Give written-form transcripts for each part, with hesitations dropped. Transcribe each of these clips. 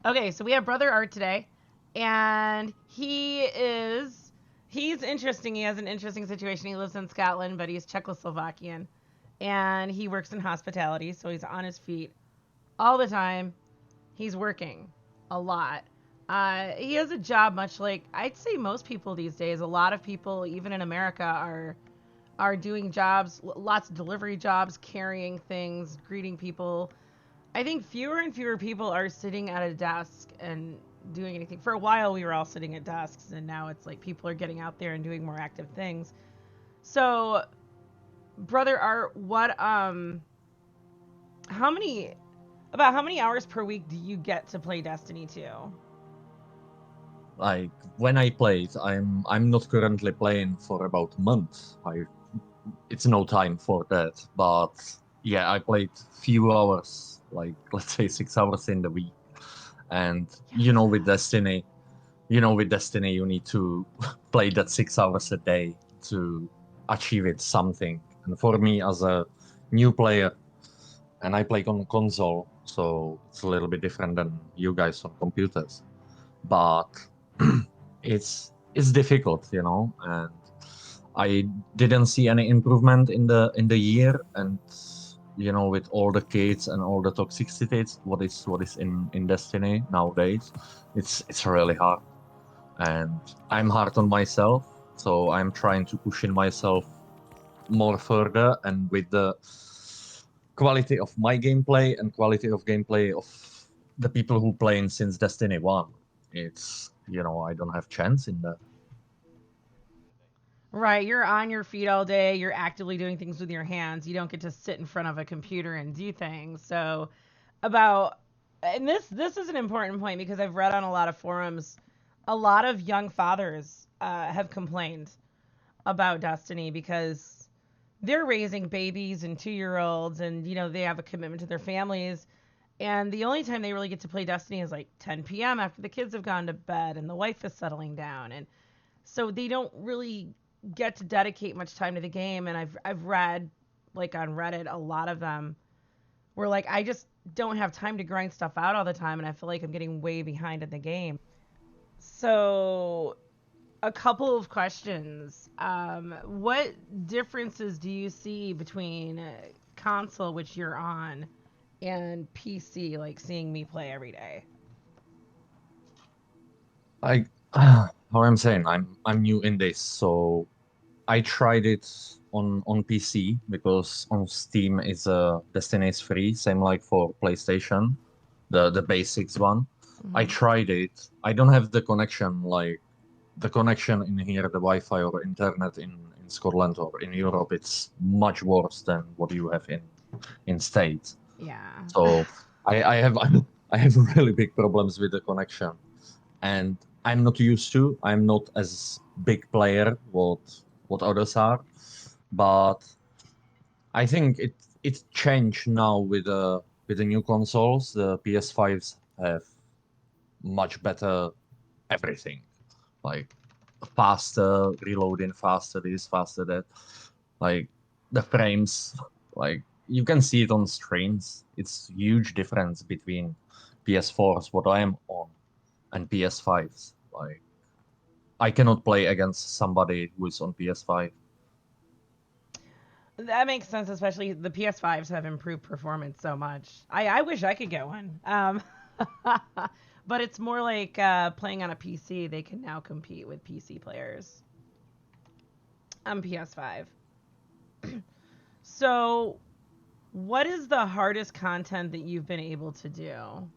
Okay, so we have BrotherArt today, and he's interesting. He has an interesting situation. He lives in Scotland, but he's Czechoslovakian, and he works in hospitality, so he's on his feet all the time. He's working a lot. He has a job much like I'd say most people these days. A lot of people, even in America, are doing jobs, lots of delivery jobs, carrying things, greeting people. I think fewer and fewer people are sitting at a desk and doing anything. For a while, we were all sitting at desks, and now it's like people are getting out there and doing more active things. So, BrotherArt, how many, about how many hours per week do you get to play Destiny 2? Like when I played, I'm not currently playing for about a month. It's no time for that. But yeah, I played few hours, like let's say 6 hours in the week. And with Destiny, you need to play that 6 hours a day to achieve it something. And for me, as a new player, and I play on console, so it's a little bit different than you guys on computers. But it's difficult, and I didn't see any improvement in the year, and with all the kids and all the toxicities, what is in Destiny nowadays, it's really hard, and I'm hard on myself, so I'm trying to push in myself more further, and with the quality of my gameplay and quality of gameplay of the people who playing since Destiny 1, it's I don't have chance in that. Right, you're on your feet all day, you're actively doing things with your hands. You don't get to sit in front of a computer and do things. So, about and this is an important point because I've read on a lot of forums, a lot of young fathers have complained about Destiny because they're raising babies and 2-year-olds, and they have a commitment to their families, and the only time they really get to play Destiny is like 10 p.m. after the kids have gone to bed and the wife is settling down, and so they don't really get to dedicate much time to the game. And I've read, like, on Reddit, a lot of them were like, I just don't have time to grind stuff out all the time, and I feel like I'm getting way behind in the game. So, a couple of questions. What differences do you see between console, which you're on, and PC, like seeing me play every day? I how I'm saying, I'm new in this, so I tried it on PC because on Steam is Destiny is free, same like for PlayStation, the basics one. I Mm-hmm. tried it. I don't have the connection, like the connection in here, the Wi-Fi or internet in Scotland or in Europe. It's much worse than what you have in States. Yeah. So I have I have really big problems with the connection, and I'm not used to. I'm not as big player what others are, but I think it changed now with the new consoles. The PS5s have much better everything, like faster reloading, faster this, faster that, like the frames, like you can see it on streams. It's huge difference between PS4s, what I am on, and PS5s. Like I cannot play against somebody who is on PS5. That makes sense, especially the PS5s have improved performance so much. I wish I could get one. But it's more like playing on a PC. They can now compete with PC players on PS5. So, what is the hardest content that you've been able to do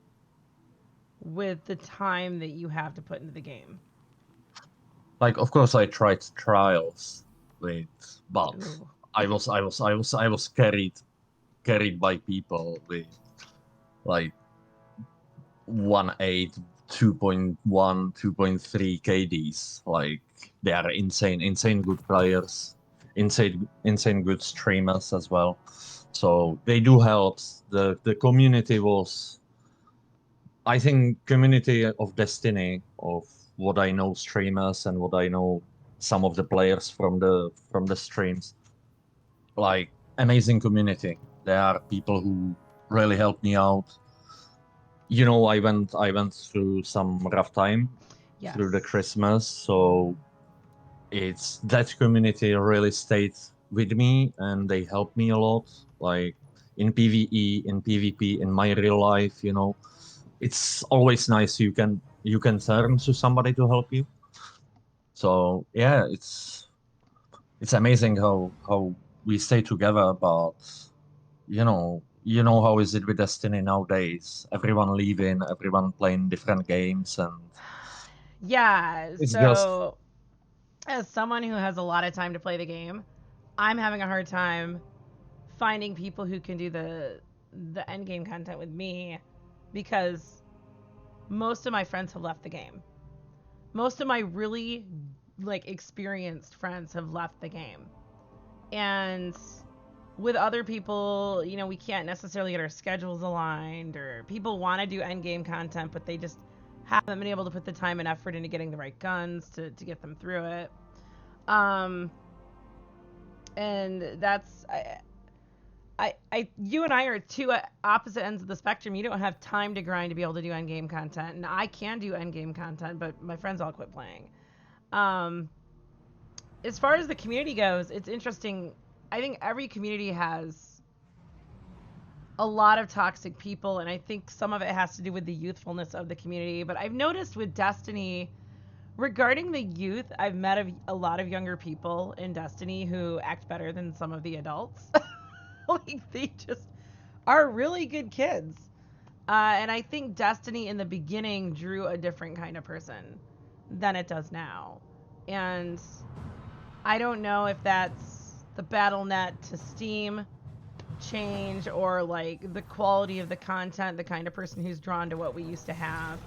with the time that you have to put into the game? Like of course I tried trials with, but Ooh. I was carried by people with like 1.8, 2.1, 2.3 KDs. Like they are insane good players, insane good streamers as well. So they do help. The community was, I think, community of Destiny, of what I know streamers and what I know some of the players from the streams, like amazing community. There are people who really help me out. you know, I went through some rough time Yes. through the Christmas, so it's that community really stayed with me and they helped me a lot, like in PvE, in PvP, in my real life, you know. It's always nice you can turn to somebody to help you. So yeah, it's amazing how we stay together, but you know how is it with Destiny nowadays? Everyone leaving, everyone playing different games, and Yeah, it's just so as someone who has a lot of time to play the game, I'm having a hard time finding people who can do the end game content with me because most of my friends have left the game. Most of my really like experienced friends have left the game. And with other people, you know, we can't necessarily get our schedules aligned, or people want to do end game content, but they just haven't been able to put the time and effort into getting the right guns to get them through it. Um, and that's you and I are two opposite ends of the spectrum. You don't have time to grind to be able to do end game content, and I can do end game content, but my friends all quit playing. Um, as far as the community goes, it's interesting. I think every community has a lot of toxic people, and I think some of it has to do with the youthfulness of the community. But I've noticed with Destiny, regarding the youth, I've met a lot of younger people in Destiny who act better than some of the adults. Like they just are really good kids. And I think Destiny in the beginning drew a different kind of person than it does now. And I don't know if that's the BattleNet to Steam change or like the quality of the content, the kind of person who's drawn to what we used to have.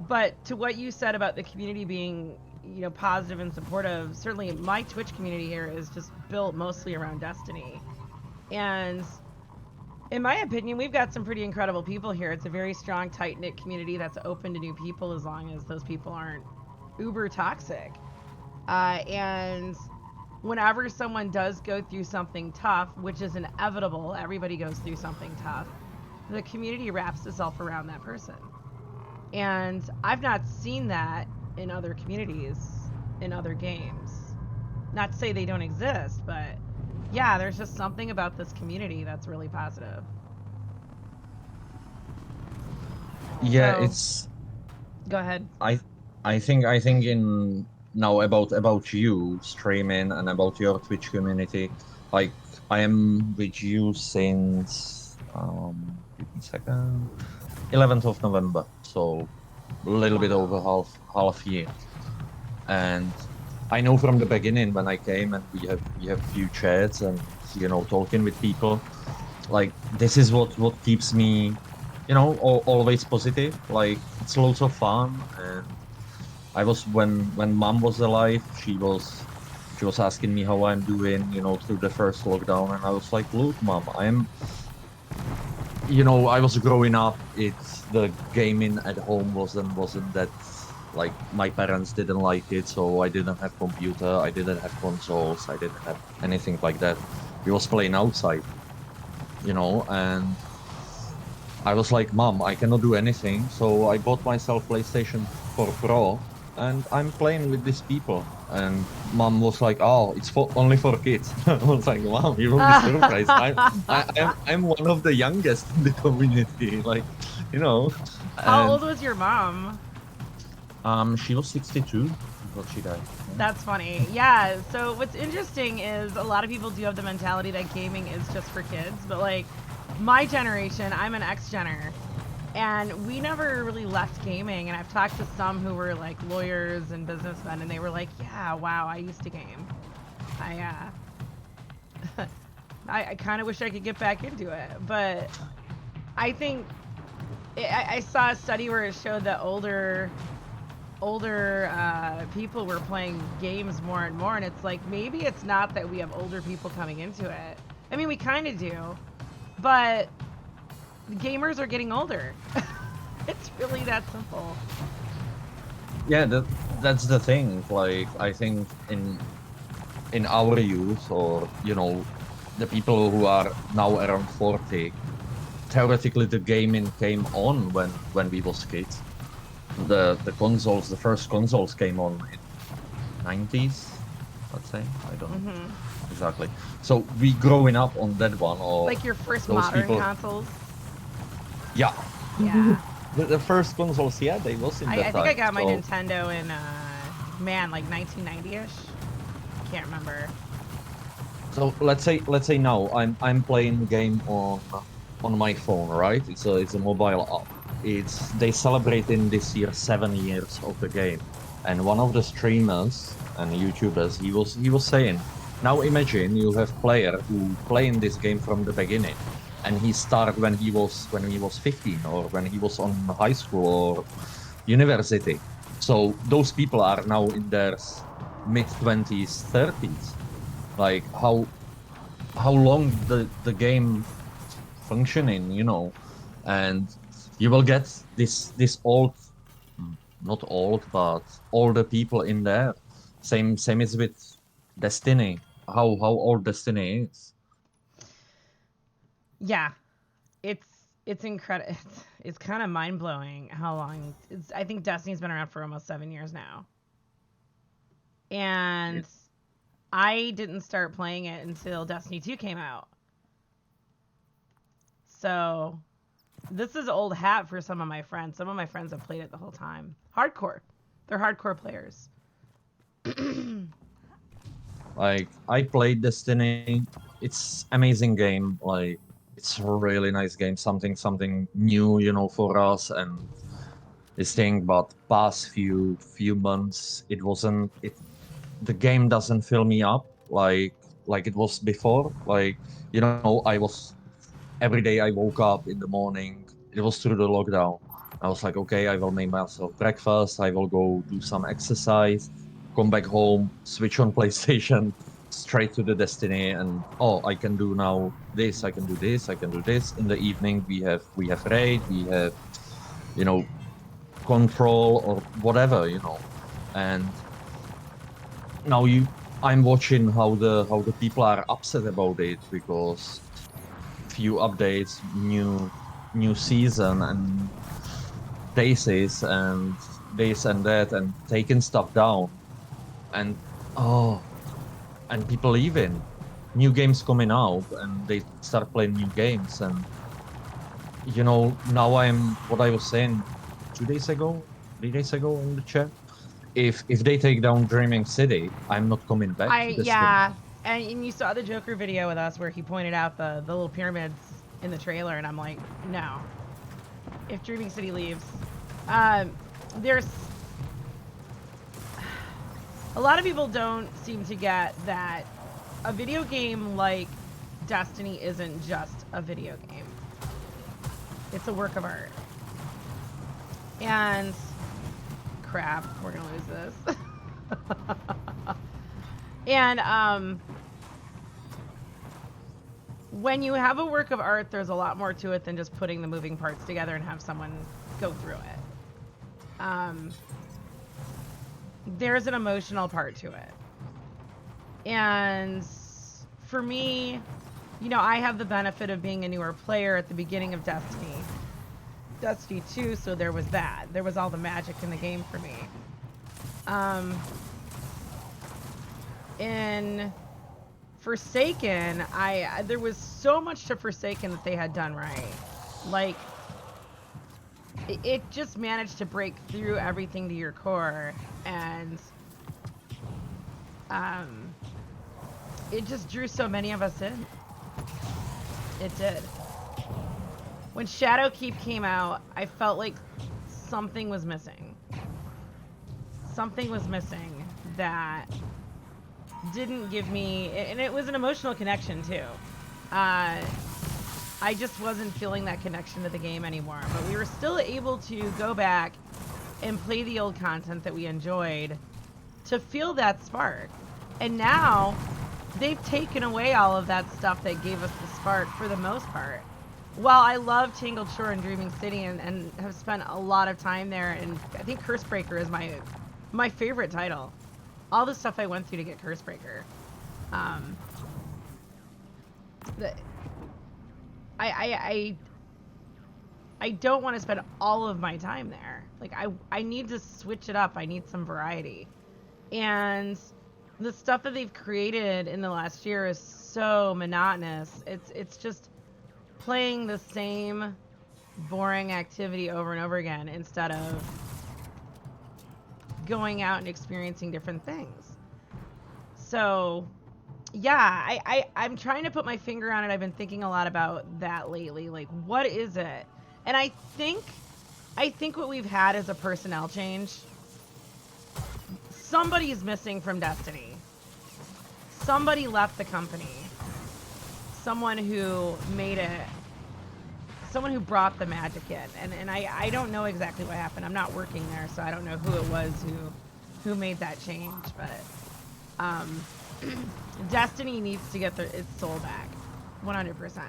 But to what you said about the community being, you know, positive and supportive, certainly my Twitch community here is just built mostly around Destiny. And in my opinion, we've got some pretty incredible people here. It's a very strong, tight-knit community that's open to new people as long as those people aren't uber toxic. And whenever someone does go through something tough, which is inevitable, everybody goes through something tough, the community wraps itself around that person. And I've not seen that in other communities, in other games. Not to say they don't exist, but yeah, there's just something about this community that's really positive. yeah, So, it's go ahead. I think in now about you streaming and about your Twitch community, like I am with you since give me a second, 11th of November, so a little bit over half year. And I know from the beginning when I came and we have few chats and talking with people, like this is what keeps me always positive. Like it's lots of fun. And I was when mom was alive, she was asking me how I'm doing, through the first lockdown, and I was like, look mom, I was growing up, it's the gaming at home wasn't that, like my parents didn't like it, so I didn't have computer, I didn't have consoles, I didn't have anything like that. We was playing outside, and I was like, mom, I cannot do anything, so I bought myself PlayStation 4 Pro, and I'm playing with these people. And mom was like, oh, it's only for kids. I was like, wow, you will be surprised. I'm one of the youngest in the community, like, How and old was your mom? she was 62 before she died. That's funny. Yeah, so what's interesting is a lot of people do have the mentality that gaming is just for kids, but like my generation, I'm an X-gener, and we never really left gaming. And I've talked to some who were like lawyers and businessmen, and they were like, yeah, wow, I used to game. I kind of wish I could get back into it, but I think I saw a study where it showed that older people were playing games more and more, and it's like maybe it's not that we have older people coming into it. I mean, we kind of do, but gamers are getting older. It's really that simple. Yeah, that's the thing. Like I think in our youth, or the people who are now around 40, theoretically the gaming came on when we was kids. The consoles, the first consoles came on in 90s, let's say. I don't know exactly. So we growing up on that one, or Like your first those modern people. consoles. Yeah. Yeah. The first consoles, yeah, they was in that I think I time, got my so- Nintendo in man, like 1990ish. Can't remember. So let's say now I'm playing a game on my phone, right? It's a mobile app. It's they celebrating this year 7 years of the game, and one of the streamers and YouTubers he was saying, now imagine you have player who playing this game from the beginning, and he started when he was 15 or when he was on high school or university. So those people are now in their mid 20s, 30s. Like how long the game functioning, you know, and you will get this old, not old, but older people in there. Same is with Destiny. How old Destiny is. Yeah, it's incredible. It's kind of mind blowing how long. I think Destiny's been around for almost 7 years now, and I didn't start playing it until Destiny 2 came out. So this is old hat for some of my friends. Some of my friends have played it the whole time. Hardcore. They're hardcore players. Like I played Destiny. It's amazing game. Like it's a really nice game. Something new, you know, for us and this thing. But past few months, it wasn't. The game doesn't fill me up like it was before. Like you know, I was every day I woke up in the morning. It was through the lockdown. I was like, okay, I will make myself breakfast. I will go do some exercise, come back home, switch on PlayStation, straight to the Destiny, and oh, I can do now this. I can do this. I can do this. In the evening, we have raid. We have, you know, control or whatever, you know, and now I'm watching how the people are upset about it because few updates, new season and daisies and this and that and taking stuff down and oh and people leaving. New games coming out and they start playing new games and you know now I'm what I was saying 2 days ago, 3 days ago in the chat. If they take down Dreaming City, I'm not coming back to this thing. Yeah, and you saw the Joker video with us where he pointed out the little pyramids in the trailer, and I'm like, no. If Dreaming City leaves, there's a lot of people don't seem to get that a video game like Destiny isn't just a video game. It's a work of art. And crap, we're gonna lose this. And when you have a work of art, there's a lot more to it than just putting the moving parts together and have someone go through it. There's an emotional part to it. And for me, you know, I have the benefit of being a newer player at the beginning of Destiny 2, so there was that. There was all the magic in the game for me. In Forsaken, there was so much to Forsaken that they had done right. Like, it just managed to break through everything to your core, and it just drew so many of us in. It did. When Shadowkeep came out, I felt like something was missing. Something was missing that didn't give me, and it was an emotional connection too. I just wasn't feeling that connection to the game anymore, but we were still able to go back and play the old content that we enjoyed to feel that spark. And now they've taken away all of that stuff that gave us the spark for the most part. While I love Tangled Shore and Dreaming City and have spent a lot of time there, and I think Cursebreaker is my favorite title. All the stuff I went through to get Cursebreaker. I I don't want to spend all of my time there. Like I need to switch it up. I need some variety. And the stuff that they've created in the last year is so monotonous. It's just playing the same boring activity over and over again instead of going out and experiencing different things. So yeah, I'm trying to put my finger on it. I've been thinking a lot about that lately. Like, what is it? And I think what we've had is a personnel change. Somebody's missing from Destiny. Somebody left the company. Someone who made it. Someone who brought the magic in. And I don't know exactly what happened. I'm not working there, so I don't know who it was who made that change. But Destiny needs to get its soul back. 100%.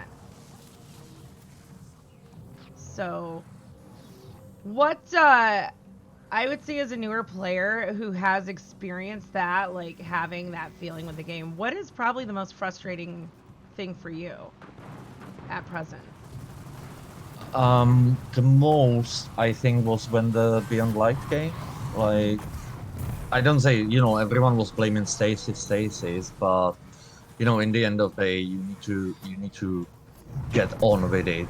So, what I would say as a newer player who has experienced that, like having that feeling with the game, what is probably the most frustrating thing for you at present? The most I think was when the Beyond Light came. Like, I don't say, everyone was blaming Stasis, but in the end of the day, you need to get on with it.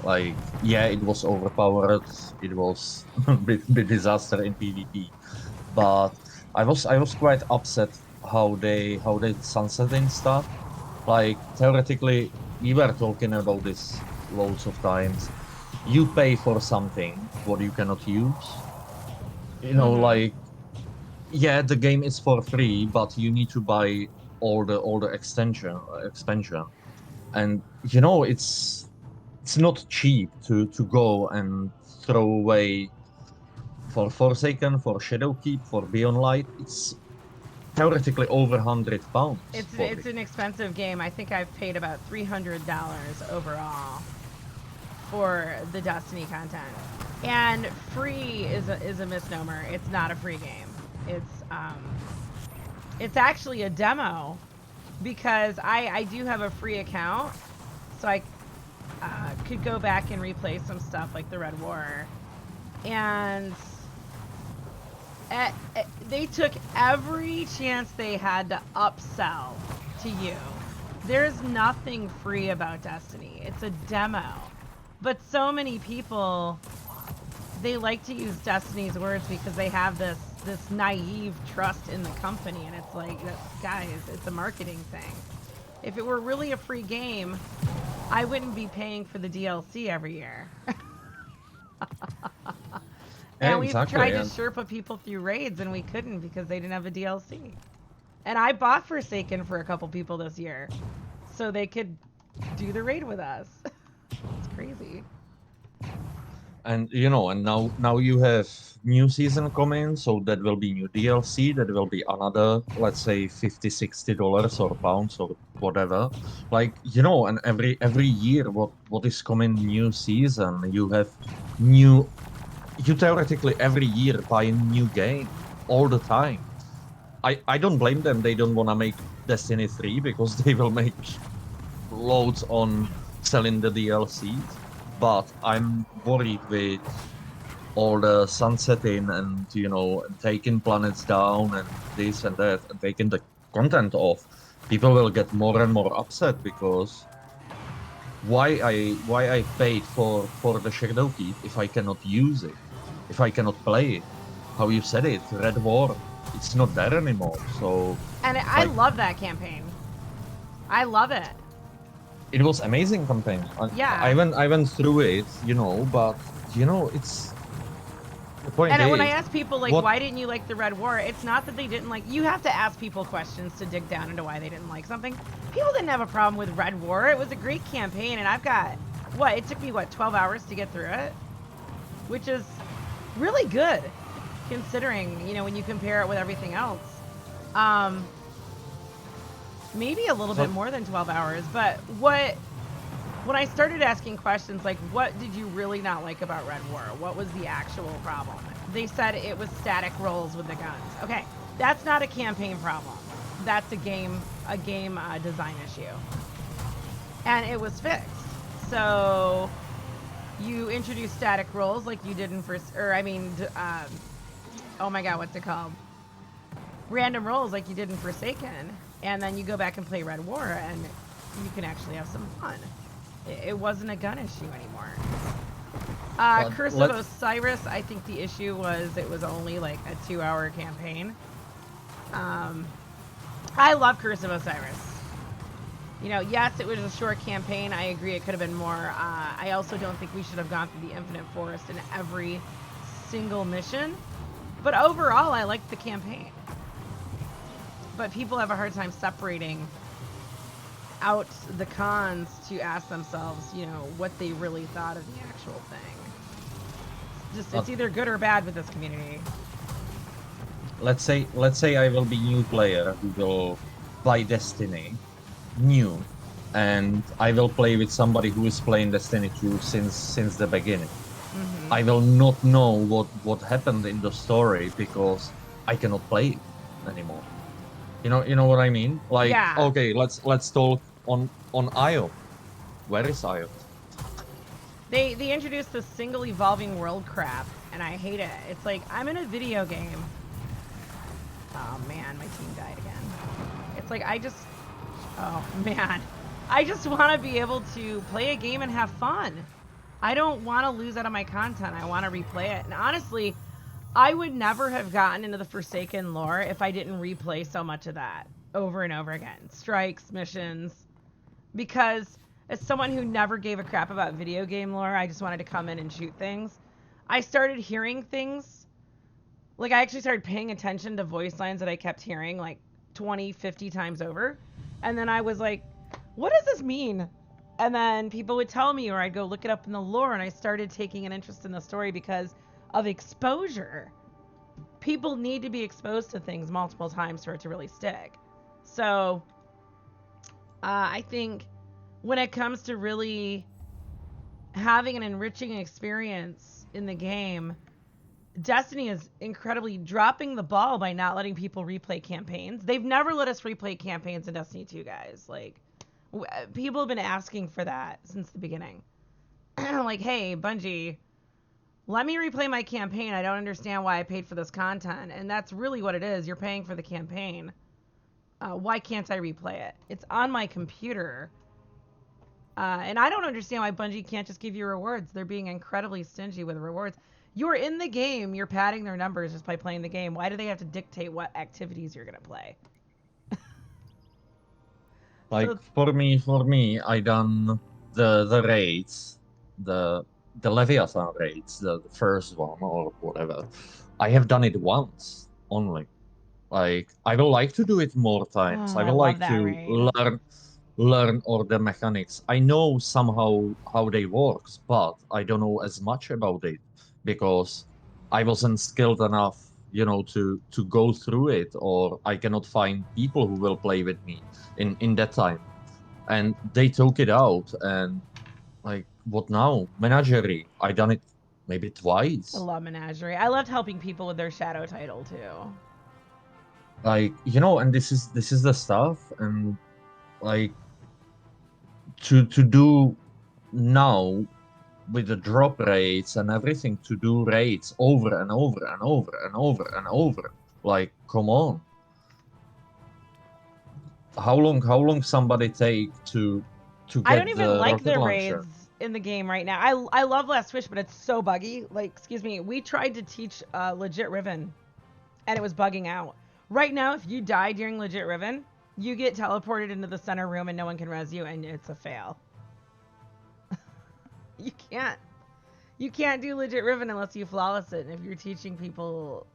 Like, yeah, it was overpowered. It was a bit disaster in PvP, but I was quite upset how they sunsetting stuff. Like, theoretically, we were talking about this loads of times. You pay for something what you cannot use. Like, yeah, the game is for free, but you need to buy all the expansion, and it's not cheap to go and throw away for Forsaken, for Shadowkeep, for Beyond Light. It's theoretically over £100. It's an expensive game. I think I've paid about $300 overall for the Destiny content. And free is a misnomer. It's not a free game. It's actually a demo, because I do have a free account, so I could go back and replay some stuff like the Red War. And they took every chance they had to upsell to you. There's nothing free about Destiny. It's a demo. But so many people, they like to use Destiny's words because they have this naive trust in the company, and it's like, guys, it's a marketing thing. If it were really a free game, I wouldn't be paying for the DLC every year. And we've tried to Sherpa people through raids, and we couldn't because they didn't have a DLC. And I bought Forsaken for a couple people this year, so they could do the raid with us. It's crazy. And and now you have new season coming, so that will be new DLC, that will be another, let's say, $50-$60 or pounds or whatever. Like, and every year what is coming new season, you theoretically every year buy a new game all the time. I don't blame them. They don't want to make Destiny 3 because they will make loads on selling the DLCs. But I'm worried with all the sunsetting and, taking planets down and this and that and taking the content off. People will get more and more upset because why I paid for the Shadowkeep if I cannot use it, if I cannot play it? How you said it, Red War, it's not there anymore. So. And I love that campaign. I love it. It was amazing campaign. Yeah. I went through it, but it's the point. And when I ask people why didn't you like the Red War, it's not that they didn't like. You have to ask people questions to dig down into why they didn't like something. People didn't have a problem with Red War. It was a great campaign, and I've got it took me 12 hours to get through it, which is really good considering when you compare it with everything else. Maybe a little bit more than 12 hours, but when I started asking questions like, what did you really not like about Red War? What was the actual problem? They said it was static rolls with the guns. Okay, that's not a campaign problem. That's a game design issue. And it was fixed. So You introduce static roles like you did in oh my god, what's it called? Random roles like you did in Forsaken, and then you go back and play Red War, and you can actually have some fun. It wasn't a gun issue anymore. Curse of Osiris, I think the issue was it was only like a 2-hour campaign. I love Curse of Osiris. You know, yes, it was a short campaign. I agree it could have been more. I also don't think we should have gone through the Infinite Forest in every single mission. But overall, I liked the campaign. But people have a hard time separating out the cons to ask themselves, you know, what they really thought of the actual thing. It's either good or bad with this community. Let's say I will be new player who will buy Destiny new, and I will play with somebody who is playing Destiny 2 since the beginning. Mm-hmm. I will not know what happened in the story because I cannot play it anymore. You know what I mean? Like, yeah. Okay, let's talk on IO. Where is IO? They introduced this single evolving world crap, and I hate it. It's like, I'm in a video game. Oh man, my team died again. It's like, oh man, I just want to be able to play a game and have fun. I don't want to lose out on my content. I want to replay it. And honestly, I would never have gotten into the Forsaken lore if I didn't replay so much of that over and over again. Strikes, missions. Because as someone who never gave a crap about video game lore, I just wanted to come in and shoot things. I started hearing things. Like, I actually started paying attention to voice lines that I kept hearing like 20, 50 times over. And then I was like, what does this mean? And then people would tell me, or I'd go look it up in the lore, and I started taking an interest in the story because of exposure. People need to be exposed to things multiple times for it to really stick. So, I think when it comes to really having an enriching experience in the game, Destiny is incredibly dropping the ball by not letting people replay campaigns. They've never let us replay campaigns in Destiny 2, guys. Like, people have been asking for that since the beginning. Like, hey, Bungie, let me replay my campaign. I don't understand why I paid for this content. And that's really what it is. You're paying for the campaign. Why can't I replay it? It's on my computer. And I don't understand why Bungie can't just give you rewards. They're being incredibly stingy with rewards. You're in the game. You're padding their numbers just by playing the game. Why do they have to dictate what activities you're going to play? Like, so, for me, I done the raids, the Leviathan raids, the first one or whatever. I have done it once only. Like, I would like to do it more times. I would like to learn all the mechanics. I know somehow how they work, but I don't know as much about it because I wasn't skilled enough, you know, to go through it, or I cannot find people who will play with me in that time. And they took it out, and like, what now? Menagerie. I done it maybe twice. I love Menagerie. I loved helping people with their shadow title too. Like, you know, and this is the stuff, and like to do now with the drop rates and everything, to do raids over and over and over and over and over. Like, come on. How long somebody take to get I don't even like the launcher? raids in the game right now. I love Last Wish, but it's so buggy. Like, excuse me, we tried to teach Legit Riven, and it was bugging out. Right now, if you die during Legit Riven, you get teleported into the center room and no one can res you, and it's a fail. You can't do Legit Riven unless you flawless it, and if you're teaching people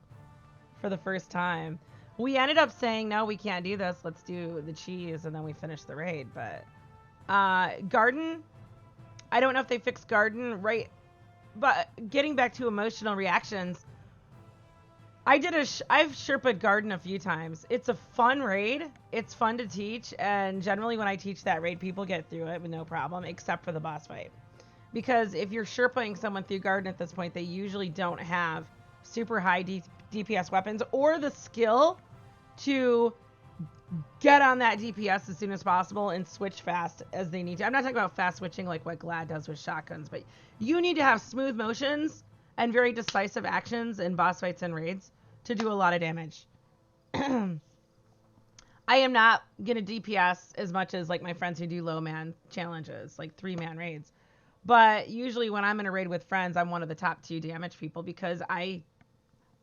for the first time. We ended up saying, no, we can't do this. Let's do the cheese, and then we finished the raid. But Garden, I don't know if they fixed Garden right. But getting back to emotional reactions, I've Sherpa'd Garden a few times. It's a fun raid. It's fun to teach, and generally when I teach that raid, people get through it with no problem, except for the boss fight. Because if you're Sherpaing someone through Garden at this point, they usually don't have super high DPS weapons or the skill to get on that DPS as soon as possible and switch fast as they need to. I'm not talking about fast switching like what Glad does with shotguns, but you need to have smooth motions and very decisive actions in boss fights and raids to do a lot of damage. I am not going to DPS as much as like my friends who do low man challenges, like 3-man raids. But usually when I'm in a raid with friends, I'm one of the top 2 damage people because I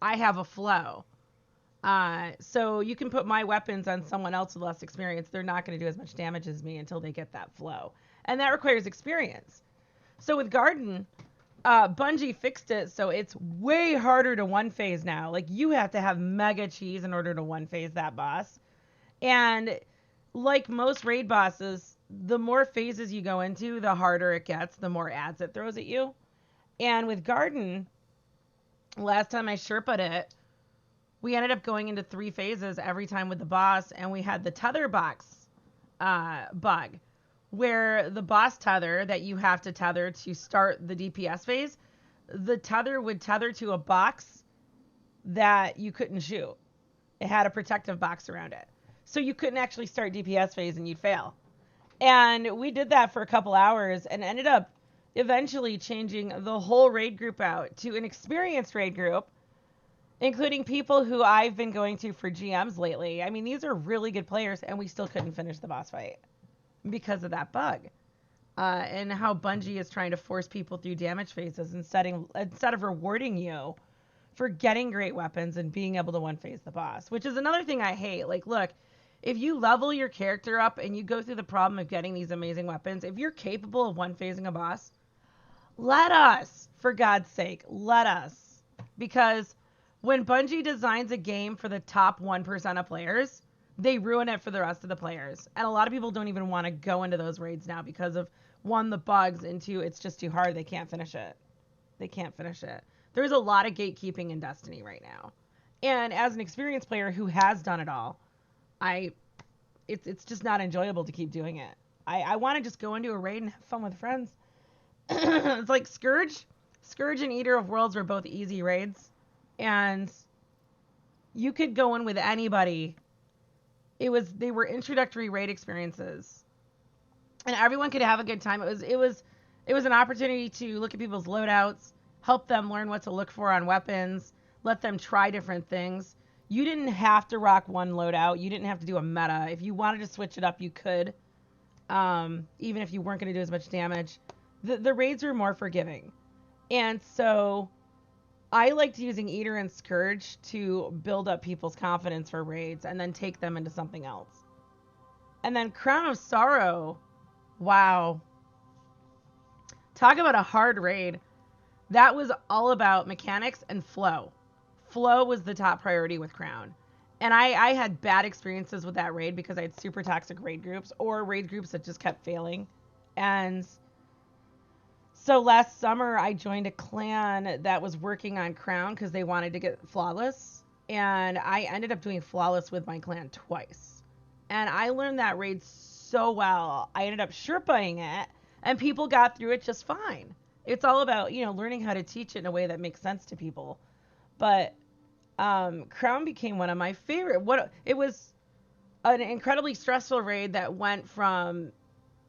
have a flow. So you can put my weapons on someone else with less experience. They're not going to do as much damage as me until they get that flow. And that requires experience. So with Garden, Bungie fixed it so it's way harder to one-phase now. Like, you have to have mega cheese in order to one-phase that boss. And like most raid bosses, the more phases you go into, the harder it gets, the more ads it throws at you. And with Garden, last time I Sherpa'd it, we ended up going into 3 phases every time with the boss, and we had the tether box bug, where the boss tether that you have to tether to start the DPS phase, the tether would tether to a box that you couldn't shoot. It had a protective box around it. So you couldn't actually start DPS phase and you'd fail. And we did that for a couple hours and ended up eventually changing the whole raid group out to an experienced raid group, including people who I've been going to for GMs lately. I mean, these are really good players, and we still couldn't finish the boss fight because of that bug. And how Bungie is trying to force people through damage phases instead of rewarding you for getting great weapons and being able to one-phase the boss, which is another thing I hate. Like, look, if you level your character up and you go through the problem of getting these amazing weapons, if you're capable of one-phasing a boss, let us, for God's sake, let us. Because when Bungie designs a game for the top 1% of players, they ruin it for the rest of the players. And a lot of people don't even want to go into those raids now because of, 1, the bugs, and 2, it's just too hard. They can't finish it. There's a lot of gatekeeping in Destiny right now. And as an experienced player who has done it all, it's just not enjoyable to keep doing it. I want to just go into a raid and have fun with friends. It's like Scourge and Eater of Worlds were both easy raids, and you could go in with anybody. They were introductory raid experiences, and everyone could have a good time. It was an opportunity to look at people's loadouts, help them learn what to look for on weapons, let them try different things. You didn't have to rock one loadout. You didn't have to do a meta. If you wanted to switch it up, you could, even if you weren't going to do as much damage. The raids were more forgiving. And so I liked using Eater and Scourge to build up people's confidence for raids and then take them into something else. And then Crown of Sorrow, wow. Talk about a hard raid. That was all about mechanics and flow. Flow was the top priority with Crown. And I had bad experiences with that raid because I had super toxic raid groups or raid groups that just kept failing. And so last summer I joined a clan that was working on Crown because they wanted to get flawless. And I ended up doing flawless with my clan twice. And I learned that raid so well. I ended up Sherpaing it and people got through it just fine. It's all about, learning how to teach it in a way that makes sense to people. But Crown became one of my favorite. It was an incredibly stressful raid that went from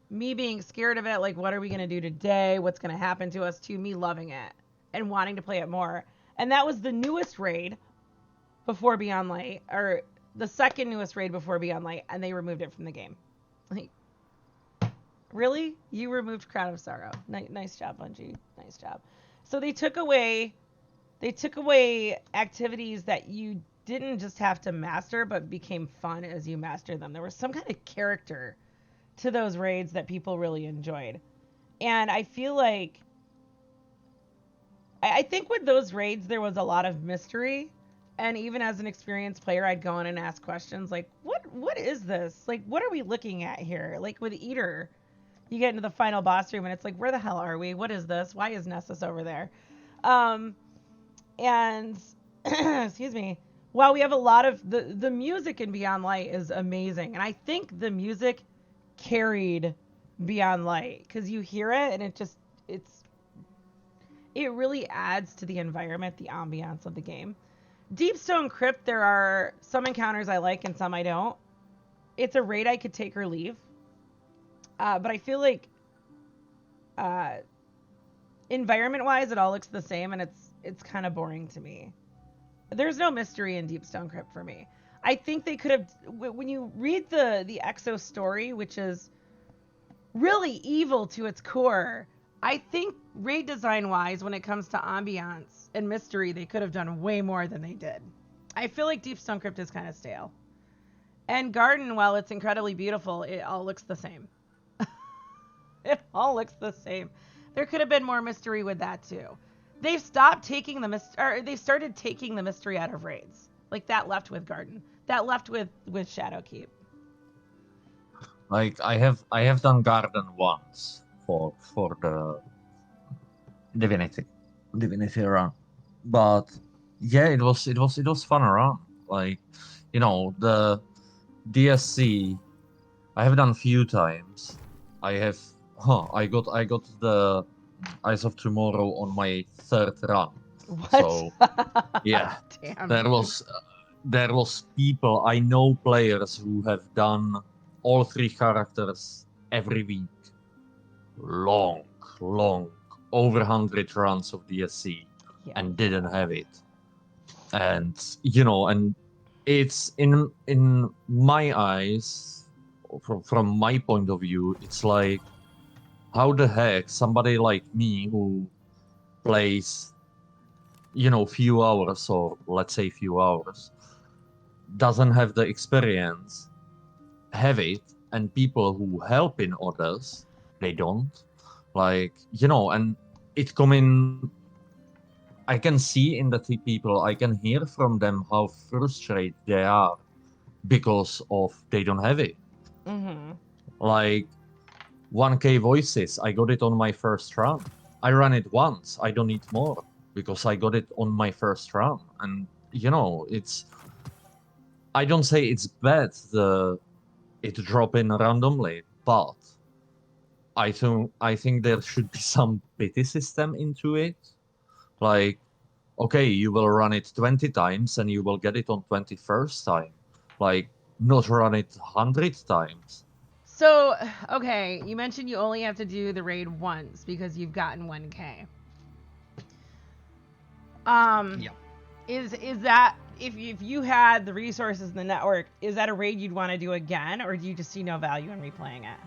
me being scared of it, like what are we going to do today? What's going to happen to us? To me loving it and wanting to play it more. And that was the newest raid before Beyond Light, or the second newest raid before Beyond Light, and they removed it from the game. Like, really? You removed Crown of Sorrow. Nice job, Bungie. Nice job. So they took away activities that you didn't just have to master, but became fun as you mastered them. There was some kind of character to those raids that people really enjoyed. And I feel like, I think with those raids, there was a lot of mystery. And even as an experienced player, I'd go in and ask questions like, what is this? Like, what are we looking at here? Like with Eater, you get into the final boss room and it's like, where the hell are we? What is this? Why is Nessus over there? And excuse me, while we have a lot of the music in Beyond Light is amazing. And I think the music carried Beyond Light because you hear it and it really adds to the environment, the ambiance of the game. Deepstone Crypt, there are some encounters I like and some I don't. it's a raid I could take or leave. But I feel like environment-wise, it all looks the same, and it's kind of boring to me. There's no mystery in Deepstone Crypt for me. I think they could have, when you read the Exo story, which is really evil to its core, I think raid design-wise, when it comes to ambiance and mystery, they could have done way more than they did. I feel like Deepstone Crypt is kind of stale. And Garden, while it's incredibly beautiful, it all looks the same. It all looks the same. There could have been more mystery with that too. They've stopped taking they've started taking the mystery out of raids. Like that left with Garden. That left with Shadowkeep. Like I have done Garden once for the Divinity run, but yeah, it was fun around. Like, you know, the DSC I have done a few times. I got the Eyes of Tomorrow on my third run. What? So yeah, Damn. there was people, I know players who have done all 3 characters every week. Long, over 100 runs of DSC, Yeah. and didn't have it. And you know, and it's in my eyes, from my point of view, it's like, how the heck somebody like me who plays, you know, few hours, or let's say few hours, doesn't have the experience, have it, and people who help in others, they don't. Like, you know, and it coming, I can see in the people, I can hear from them how frustrated they are because of they don't have it. Mm-hmm. Like 1K voices, I got it on my first run. I ran it once, I don't need more because I got it on my first run. And you know, I don't say it's bad it drop in randomly, but I think there should be some pity system into it. Like, okay, you will run it 20 times and you will get it on 21st time. Like, not run it 100 times. So, okay, you mentioned you only have to do the raid once because you've gotten 1K. Yeah. Is that, if you had the resources in the network, is that a raid you'd want to do again, or do you just see no value in replaying it?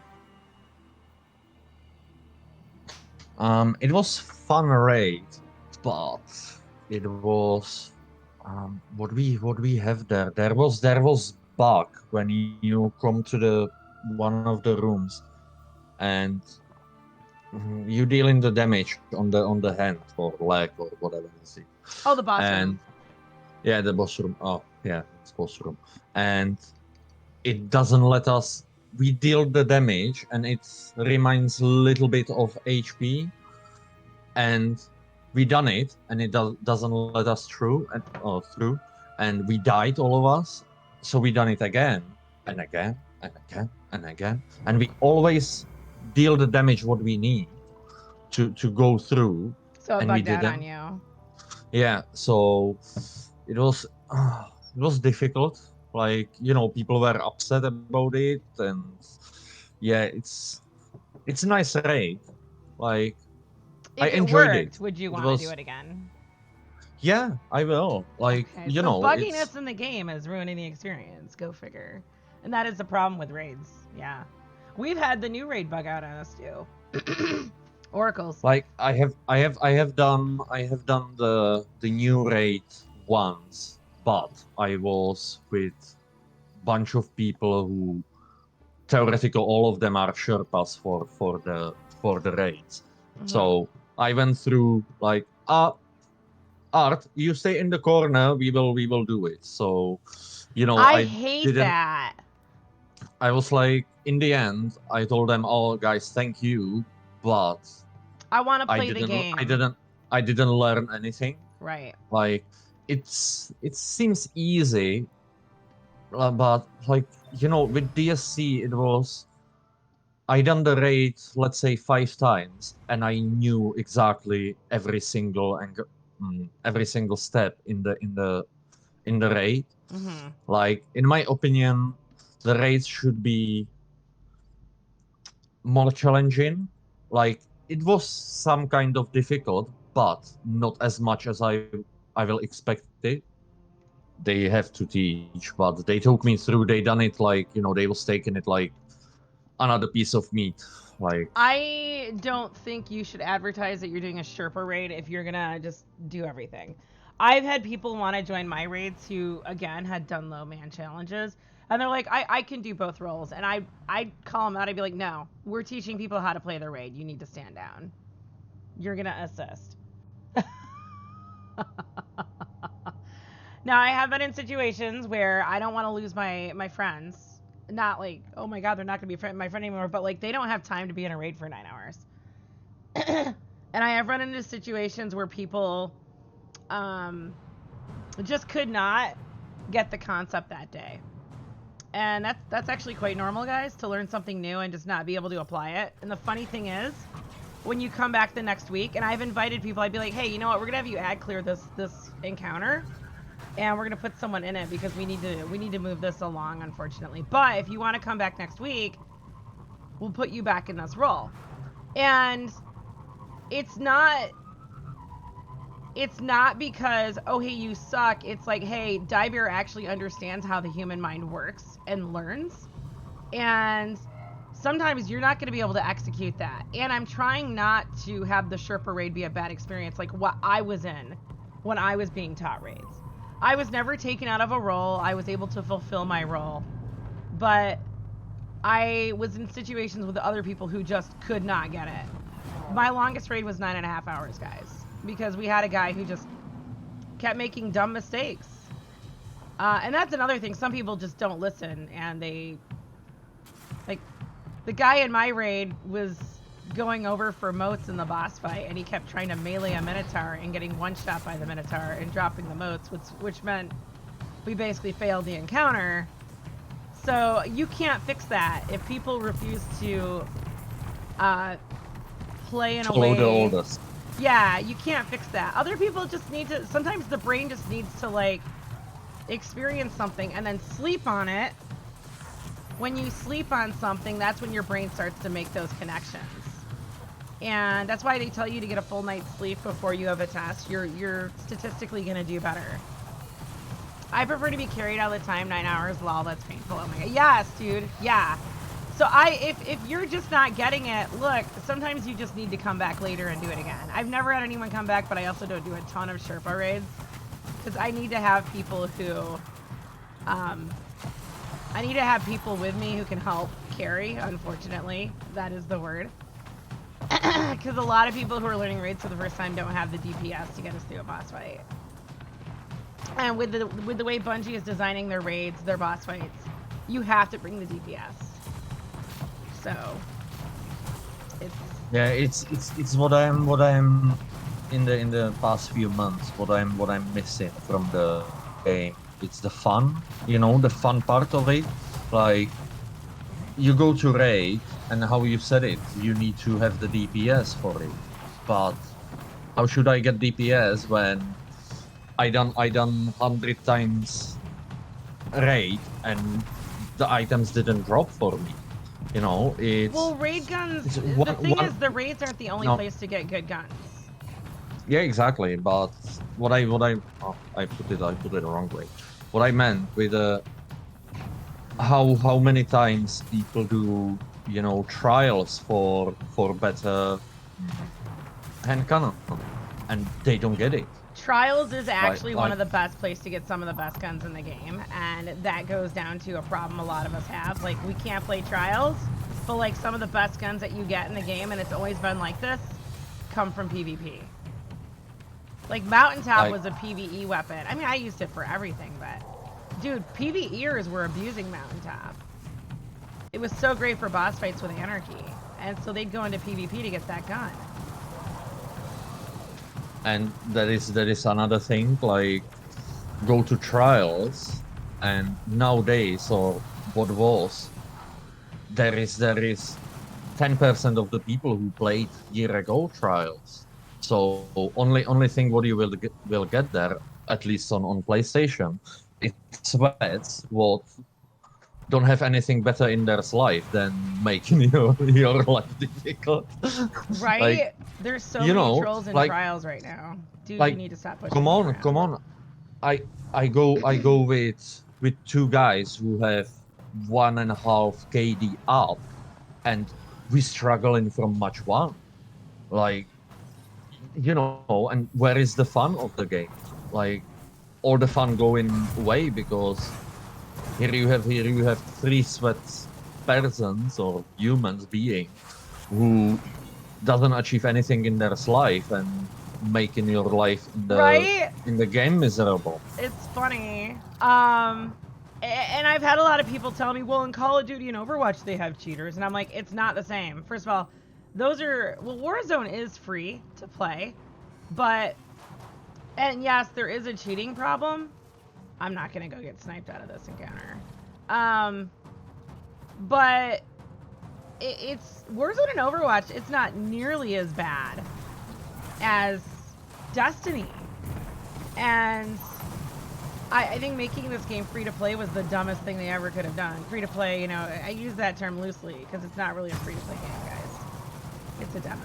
It was fun raid, but it was what we have there. There was bug when you come to the one of the rooms, and you deal in the damage on the hand or leg or whatever you see. Oh, the boss room. Yeah, the boss room. Oh, yeah, it's boss room. And it doesn't let us. We deal the damage, and it reminds a little bit of HP. And we done it, and it doesn't let us through, and we died, all of us. So we done it again and again and again and again, and we always deal the damage what we need to go through. So it and we bugged out didn't. on you. Yeah, so it was difficult. Like, you know, people were upset about it, and yeah, it's a nice raid. Like, If I it enjoyed worked, it. would you It want to was- do it again? Yeah, I will. Like, Okay, you so know, bugginess in the game is ruining the experience. Go figure. And that is the problem with raids. Yeah, we've had the new raid bug out on us too. Oracles. like I have done the new raid once, but I was with bunch of people who theoretical, all of them are Sherpas for the raids. Mm-hmm. So I went through like, Art, you stay in the corner, we will do it. So, you know, I hate didn't. that. I was like, in the end, I told them, "Oh, guys, thank you," but I want to I play the didn't. game. I didn't learn anything. Right. Like, it seems easy, but like, you know, with DSC, it was. I done the raid, let's say 5 times, and I knew exactly every single step in the raid. Mm-hmm. Like, in my opinion, the raids should be more challenging. Like it was some kind of difficult, but not as much as I will expect it. They have to teach, but they took me through. They done it like, you know, they was taking it like another piece of meat. Like I don't think you should advertise that you're doing a Sherpa raid if you're gonna just do everything. I've had people want to join my raids who, again, had done low man challenges, and they're like, I can do both roles. And I'd call them out. I'd be like, no, we're teaching people how to play the raid. You need to stand down. You're gonna assist. Now, I have been in situations where I don't want to lose my friends. Not like, oh my god, they're not going to be my friend anymore, but like they don't have time to be in a raid for 9 hours. And I have run into situations where people just could not get the concept that day. And that's actually quite normal, guys, to learn something new and just not be able to apply it. And the funny thing is, when you come back the next week, and I've invited people, I'd be like, hey, you know what, we're going to have you ad clear this encounter. And we're gonna put someone in it because we need to move this along, unfortunately. But if you want to come back next week, we'll put you back in this role. And it's not because, oh hey, you suck. It's like, hey, Diebeer actually understands how the human mind works and learns. And sometimes you're not going to be able to execute that. And I'm trying not to have the Sherpa raid be a bad experience like what I was in when I was being taught raids. I was never taken out of a role. I was able to fulfill my role. But I was in situations with other people who just could not get it. My longest raid was 9.5 hours, guys. Because we had a guy who just kept making dumb mistakes. And that's another thing. Some people just don't listen. And they... Like, the guy in my raid was going over for motes in the boss fight, and he kept trying to melee a Minotaur and getting one shot by the Minotaur and dropping the motes, which meant we basically failed the encounter. So you can't fix that if people refuse to play in a way. the oldest. Yeah, you can't fix that. Other people just need to. Sometimes the brain just needs to like experience something and then sleep on it. When you sleep on something, that's when your brain starts to make those connections. And that's why they tell you to get a full night's sleep before you have a test. You're statistically going to do better. I prefer to be carried all the time, 9 hours. Lol, that's painful. Oh my god. Yes, dude. Yeah. So if you're just not getting it, look, sometimes you just need to come back later and do it again. I've never had anyone come back, but I also don't do a ton of Sherpa raids. Because I need to have people who... I need to have people with me who can help carry, unfortunately. That is the word. Because a lot of people who are learning raids for the first time don't have the DPS to get us through a boss fight. And with the way Bungie is designing their raids, their boss fights, you have to bring the DPS. So it's what I'm in the past few months, what I'm missing from the game. It's the fun, you know, the fun part of it. Like, you go to raid, and how you said it, you need to have the DPS for it. But how should I get DPS when I done 100 times raid and the items didn't drop for me? You know, it's... Well, raid guns, the thing is, the raids aren't the only place to get good guns. Yeah, exactly. But I put it the wrong way. What I meant with how many times people do, you know, trials for better hand cannon, and they don't get it. Trials is actually one of the best places to get some of the best guns in the game, and that goes down to a problem a lot of us have. Like, we can't play trials, but like some of the best guns that you get in the game, and it's always been like this, come from PvP. Like, Mountaintop was a PvE weapon. I mean, I used it for everything, but... Dude, PvEers were abusing Mountaintop. It was so great for boss fights with Anarchy. And so they'd go into PvP to get that gun. And that is another thing, like, go to trials, and nowadays, or what was, there is 10% of the people who played year ago trials. So only thing what you will get there, at least on PlayStation, it's sweats what don't have anything better in their life than making your life difficult. Right? Like, There's so you many know, trolls and like, trials right now. Dude, like, you need to stop pushing come me on, around. come on. I go with two guys who have 1.5 KD up, and we struggling from match one. Like, and where is the fun of the game? Like, all the fun going away because here you have three sweat persons or humans being who doesn't achieve anything in their life and making your life Right? in the game miserable. It's funny. And I've had a lot of people tell me, well, in Call of Duty and Overwatch they have cheaters, and I'm like, it's not the same. First of all, Warzone is free to play, and yes, there is a cheating problem. I'm not gonna go get sniped out of this encounter. But it's Warzone and Overwatch. It's not nearly as bad as Destiny, and I think making this game free to play was the dumbest thing they ever could have done. Free to play, I use that term loosely because it's not really a free to play game, guys. It's a demo.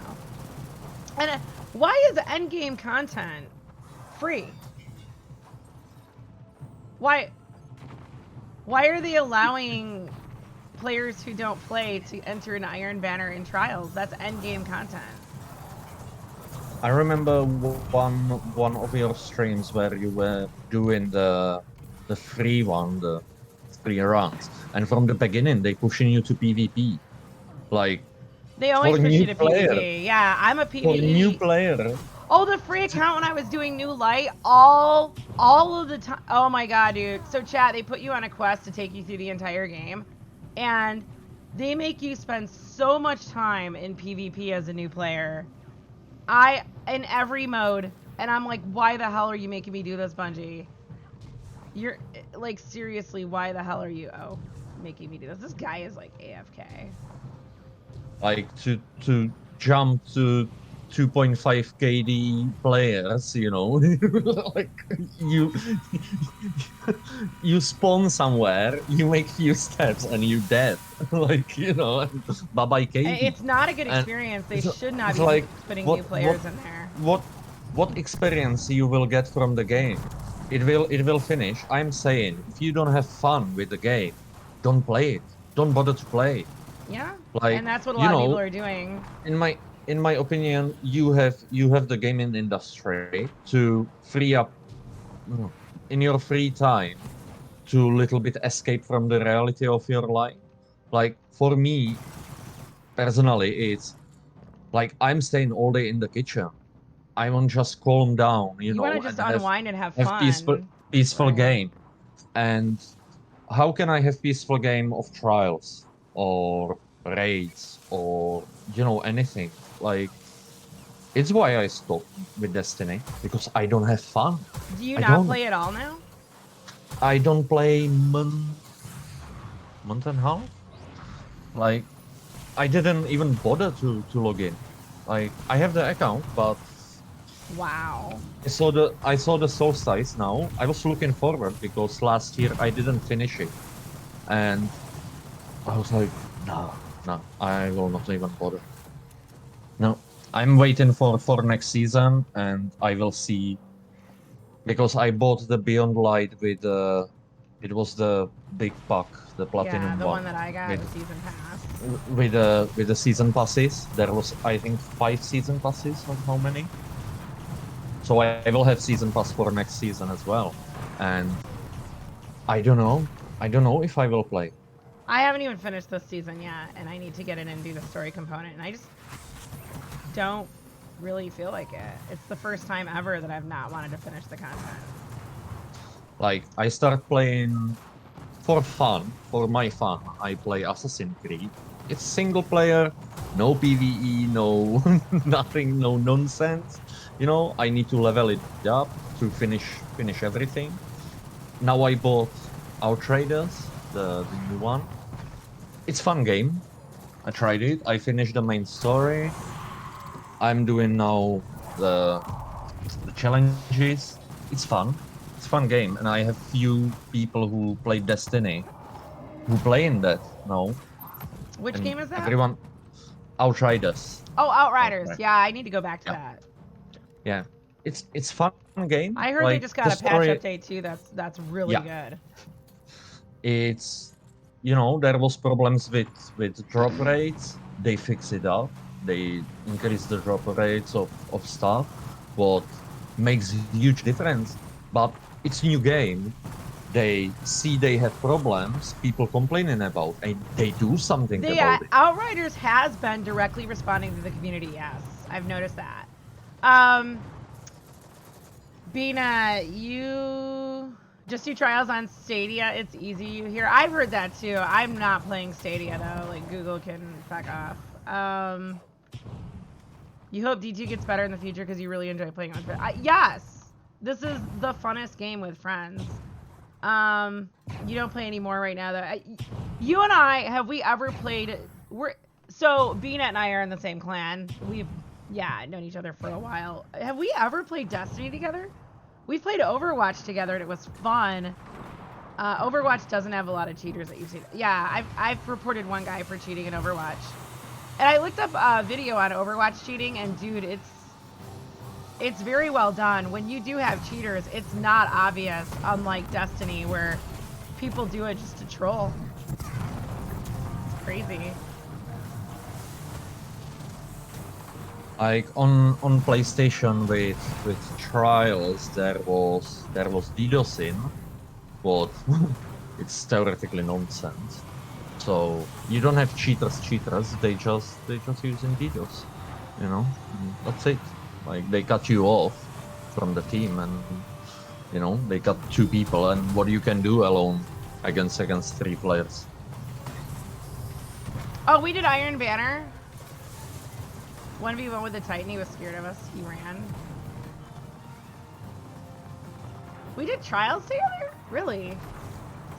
And why is end game content free? Why are they allowing players who don't play to enter an Iron Banner in trials? That's end game content. I remember one of your streams where you were doing the free one, the free runs, and from the beginning they pushing you to PvP. Like, they always push you to player, PvP. Yeah, I'm a PvE. For new player. Oh, the free account when I was doing New Light, all of the time. Oh my god, dude. So chat, they put you on a quest to take you through the entire game, and they make you spend so much time in PvP as a new player. In every mode, and I'm like, why the hell are you making me do this, Bungie? You're like, seriously, why the hell are you making me do this? This guy is like AFK. Like, to jump to 2.5 KD players, like you spawn somewhere, you make few steps and you dead. Like, bye bye KD. It's not a good experience. They should not be putting new players in there. What experience you will get from the game? It will finish. I'm saying, if you don't have fun with the game, don't play it. Don't bother to play. Yeah, like, and that's what a lot of people are doing. In my opinion, you have the gaming industry to free up in your free time to little bit escape from the reality of your life. Like, for me personally, it's like I'm staying all day in the kitchen. I want to just calm down, you want to just unwind and have fun. Peaceful game. And how can I have peaceful game of trials or raids or anything? Like, it's why I stopped with Destiny, because I don't have fun. Do you not play at all now? I don't play month and a half. Like, I didn't even bother to log in. Like, I have the account, but wow. I saw the solstice now. I was looking forward because last year I didn't finish it, and I was like, no, I will not even bother. No, I'm waiting for next season, and I will see, because I bought the Beyond Light with it was the big pack, the platinum one. Yeah, the one that I got with season pass. With the season passes, there was, I think, 5 season passes, or how many? So I will have season pass for next season as well, and I don't know if I will play. I haven't even finished this season yet, and I need to get in and do the story component, and I just don't really feel like it. It's the first time ever that I've not wanted to finish the content. Like, I start playing for fun, for my fun. I play Assassin's Creed. It's single player, no PvE, no nothing, no nonsense. I need to level it up to finish everything. Now I bought Outriders, the new one. It's fun game. I tried it. I finished the main story. I'm doing now the challenges. It's fun. It's a fun game, and I have few people who play Destiny, who play in that now. Which And game is that? everyone, Outriders. Oh, Outriders. Outriders. Yeah, I need to go back to Yeah. that. Yeah, it's fun game. I heard they Like just the got a patch story. update too. That's really Yeah, good. it's there was problems with drop rates. They fix it up. They increase the drop rates of stuff, what makes a huge difference. But it's new game. They see they have problems. People complaining about, and they do something The about it. Outriders has been directly responding to the community. Yes, I've noticed that. Bina, you just do trials on Stadia. It's easy, you hear. I've heard that too. I'm not playing Stadia though. Like Google can fuck off. You hope D2 gets better in the future because you really enjoy playing on Twitch. Yes, this is the funnest game with friends. You don't play anymore right now though. You and I, have we ever played? So Bina and I are in the same clan. We've known each other for a while. Have we ever played Destiny together? We played Overwatch together and it was fun. Overwatch doesn't have a lot of cheaters that you've seen. Yeah, I've reported one guy for cheating in Overwatch. And I looked up a video on Overwatch cheating, and dude, it's very well done. When you do have cheaters, it's not obvious, unlike Destiny, where people do it just to troll. It's crazy. Like on PlayStation with Trials, there was DDoSing, but it's theoretically nonsense. So you don't have cheaters. They just using DDoS, That's it. Like they cut you off from the team, and they cut 2 people, and what you can do alone against 3 players. Oh, we did Iron Banner. 1v1 with the Titan. He was scared of us. He ran. We did trials together? Really?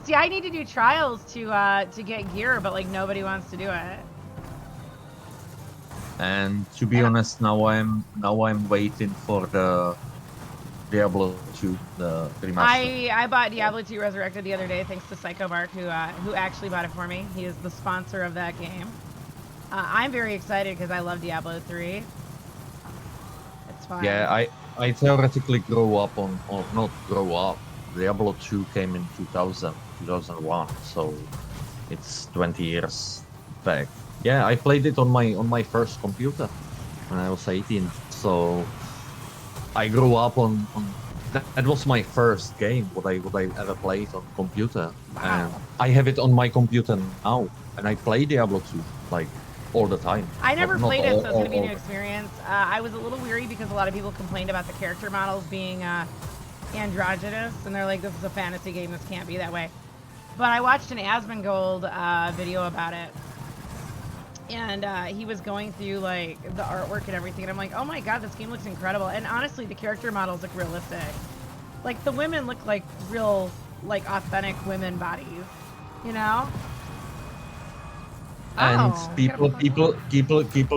See, I need to do trials to get gear, but like nobody wants to do it. And to be honest, now I'm waiting for the Diablo 2, the remaster. I bought Diablo 2 Resurrected the other day thanks to Psycho Mark, who actually bought it for me. He is the sponsor of that game. I'm very excited because I love Diablo 3. It's fun. Yeah, I theoretically grew up or not grow up. Diablo 2 came in 2001, so it's 20 years back. Yeah, I played it on my first computer when I was 18. So I grew up on that was my first game what I ever played on computer. Wow. And I have it on my computer now, and I play Diablo 2 like all the time. I never played it, so it's gonna be a new experience. I was a little weary because a lot of people complained about the character models being androgynous, and they're like, this is a fantasy game, this can't be that way. But I watched an Asmongold video about it, and he was going through like the artwork and everything, and I'm like, oh my god, this game looks incredible. And honestly, the character models look realistic. Like the women look like real, like authentic women bodies, you know? And Oh, people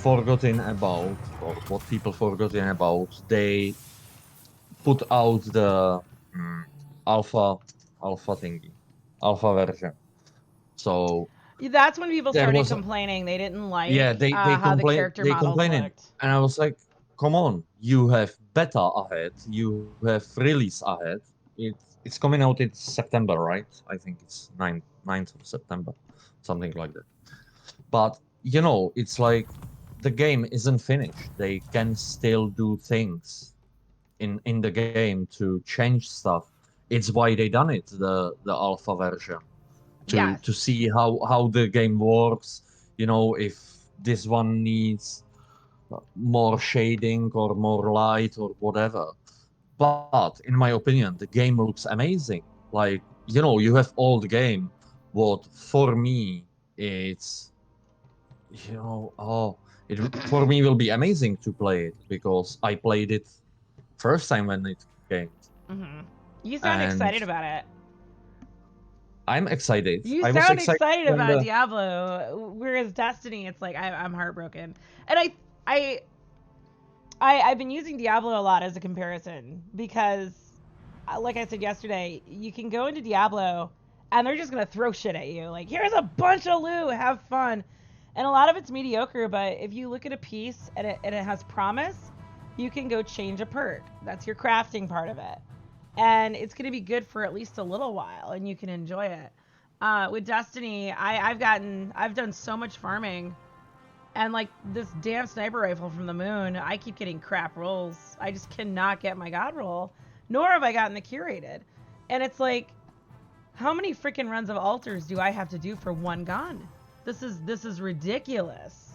forgotten about, or what people forgotten about, they put out the alpha thingy, alpha version. So that's when people started was complaining. They didn't like they how the complain character they models complaining, looked. and I was like, come on, you have beta ahead, you have release ahead. It's coming out in September, right? I think it's 9th of September, something like that. But it's like the game isn't finished. They can still do things in the game to change stuff. It's why they done it, the alpha version, Yes. to see how the game works. If this one needs more shading or more light or whatever. But in my opinion, the game looks amazing. Like, you have all the game. What for me, it's it for me will be amazing to play it because I played it first time when it came. Mm-hmm. You sound excited about it. I'm excited. You I was sound excited when about Diablo, whereas Destiny, it's like I'm heartbroken. And I've been using Diablo a lot as a comparison because, like I said yesterday, you can go into Diablo and they're just gonna throw shit at you. Like, here's a bunch of loot, have fun. And a lot of it's mediocre, but if you look at a piece and it has promise, you can go change a perk. That's your crafting part of it. And it's gonna be good for at least a little while, and you can enjoy it. With Destiny, I've done so much farming, and like this damn sniper rifle from the moon, I keep getting crap rolls. I just cannot get my god roll, nor have I gotten the curated. And it's like, how many freaking runs of altars do I have to do for one gun? This is ridiculous.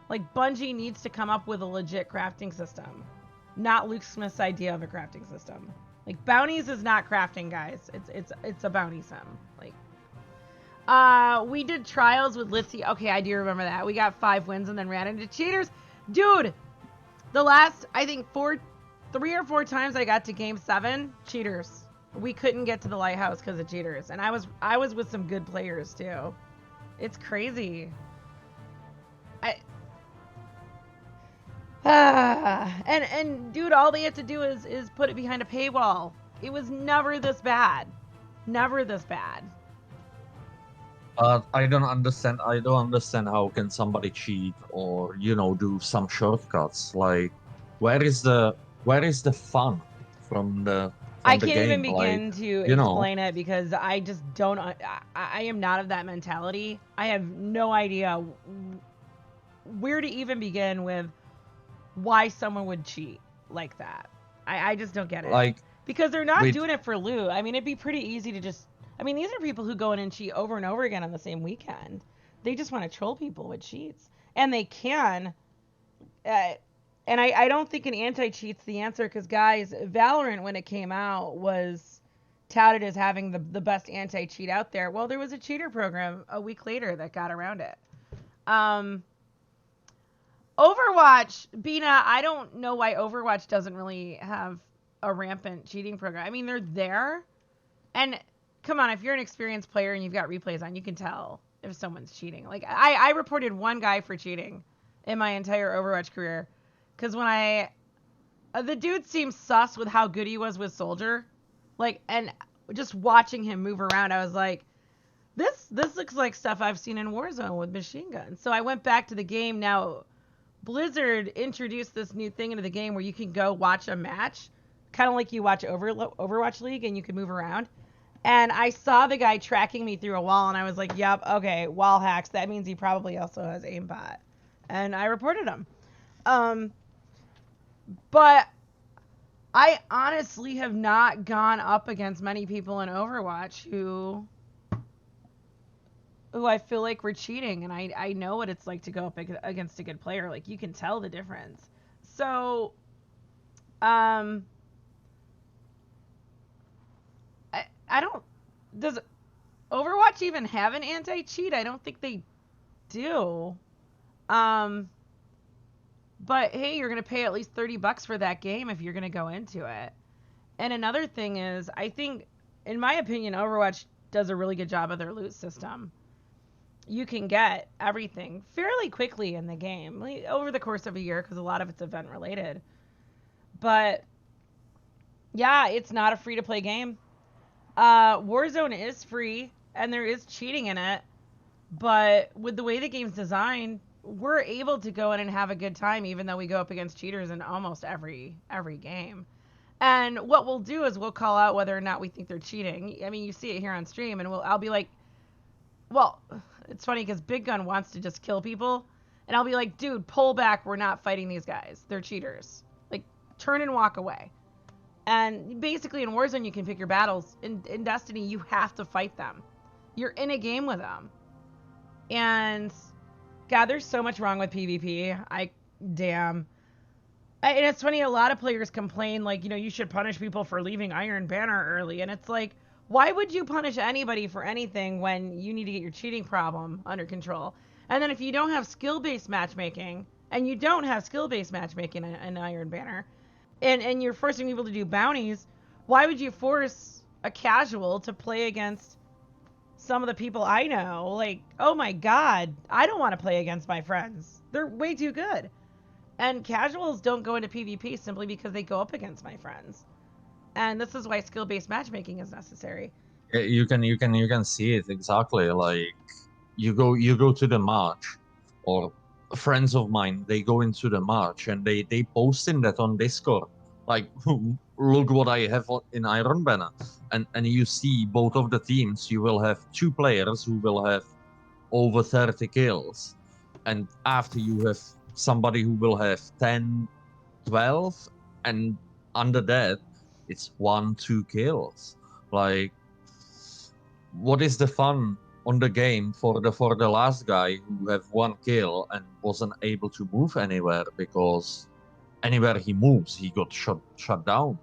Like, Bungie needs to come up with a legit crafting system, not Luke Smith's idea of a crafting system. Like, bounties is not crafting, guys. It's a bounty sim. Like, we did trials with Litzy. Okay, I do remember that. We got 5 wins and then ran into cheaters. Dude, the last, I think 3 or 4 times I got to game 7, cheaters. We couldn't get to the lighthouse because of cheaters. And I was with some good players too. It's crazy. And dude, all they have to do is put it behind a paywall. It was never this bad. Never this bad. I don't understand how can somebody cheat or, you know, do some shortcuts. Like, where is the fun from the I game? can't even begin like, to explain it because I just don't. I am not of that mentality. I have no idea where to even begin with why someone would cheat like that. I just don't get it. Like, because they're not doing it for loot. I mean, it'd be pretty easy to just. I mean, these are people who go in and cheat over and over again on the same weekend. They just want to troll people with cheats, and they can. And I don't think an anti-cheat's the answer because, guys, Valorant, when it came out, was touted as having the best anti-cheat out there. Well, there was a cheater program a week later that got around it. Overwatch, Bina, I don't know why Overwatch doesn't really have a rampant cheating program. I mean, they're there. And come on, if you're an experienced player and you've got replays on, you can tell if someone's cheating. Like, I reported one guy for cheating in my entire Overwatch career. Because when the dude seemed sus with how good he was with Soldier. Like, and just watching him move around, I was like, this looks like stuff I've seen in Warzone with machine guns. So I went back to the game. Now, Blizzard introduced this new thing into the game where you can go watch a match, kind of like you watch Overwatch League, and you can move around. And I saw the guy tracking me through a wall, and I was like, yep, okay, wall hacks. That means he probably also has aimbot. And I reported him. But I honestly have not gone up against many people in Overwatch who I feel like were cheating, and I know what it's like to go up against a good player. Like, you can tell the difference. So, I don't. Does Overwatch even have an anti-cheat? I don't think they do. But hey, you're going to pay at least $30 for that game if you're going to go into it. And another thing is, I think, in my opinion, Overwatch does a really good job of their loot system. You can get everything fairly quickly in the game, like, over the course of a year, because a lot of it's event related. But yeah, it's not a free-to-play game. Warzone is free, and there is cheating in it. But with the way the game's designed, we're able to go in and have a good time, even though we go up against cheaters in almost every game. And what we'll do is we'll call out whether or not we think they're cheating. I mean, you see it here on stream, and I'll be like, well, it's funny because Big Gun wants to just kill people, and I'll be like, dude, pull back. We're not fighting these guys. They're cheaters. Like, turn and walk away. And basically in Warzone, you can pick your battles. In Destiny, you have to fight them. You're in a game with them. And God, there's so much wrong with PvP. And it's funny, a lot of players complain, like, you know, you should punish people for leaving Iron Banner early. And it's like, why would you punish anybody for anything when you need to get your cheating problem under control? And then if you don't have skill-based matchmaking, and you don't have skill-based matchmaking in Iron Banner, and you're forcing people to do bounties, why would you force a casual to play against some of the people I know? Like, oh my God, I don't want to play against my friends. They're way too good. And casuals don't go into PvP simply because they go up against my friends. And this is why skill-based matchmaking is necessary. You can see it exactly. Like you go to the march, or friends of mine, they go into the march and they post in that on Discord. Like, look what I have in Iron Banner, and you see both of the teams. You will have two players who will have over 30 kills, and after you have somebody who will have 10, 12, and under that, it's 1, 2 kills. Like, what is the fun on the game for the last guy who have 1 kill and wasn't able to move anywhere because anywhere he moves he got shut down?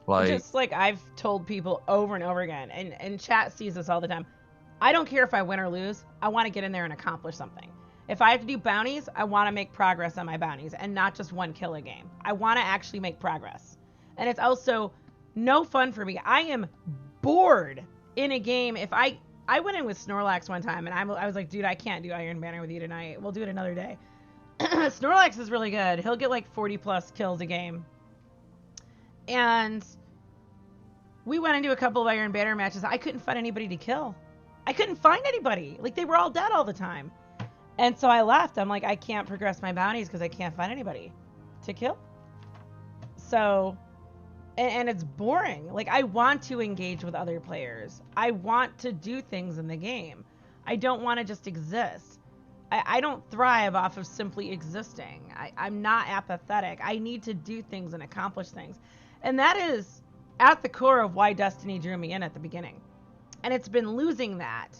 Like, Just like I've told people over and over again, and chat sees this all the time. I don't care if I win or lose. I want to get in there and accomplish something. If I have to do bounties, I want to make progress on my bounties and not just 1 kill a game. I want to actually make progress. And it's also no fun for me. I am bored in a game. If I went in with Snorlax one time and I was like, dude, I can't do Iron Banner with you tonight. We'll do it another day. Snorlax is really good. He'll get like 40 plus kills a game. And we went into a couple of Iron Banner matches. I couldn't find anybody to kill. I couldn't find anybody. Like, they were all dead all the time. And so I left. I'm like, I can't progress my bounties because I can't find anybody to kill. So, and it's boring. Like, I want to engage with other players. I want to do things in the game. I don't want to just exist. I don't thrive off of simply existing. I'm not apathetic. I need to do things and accomplish things. And that is at the core of why Destiny drew me in at the beginning. And it's been losing that.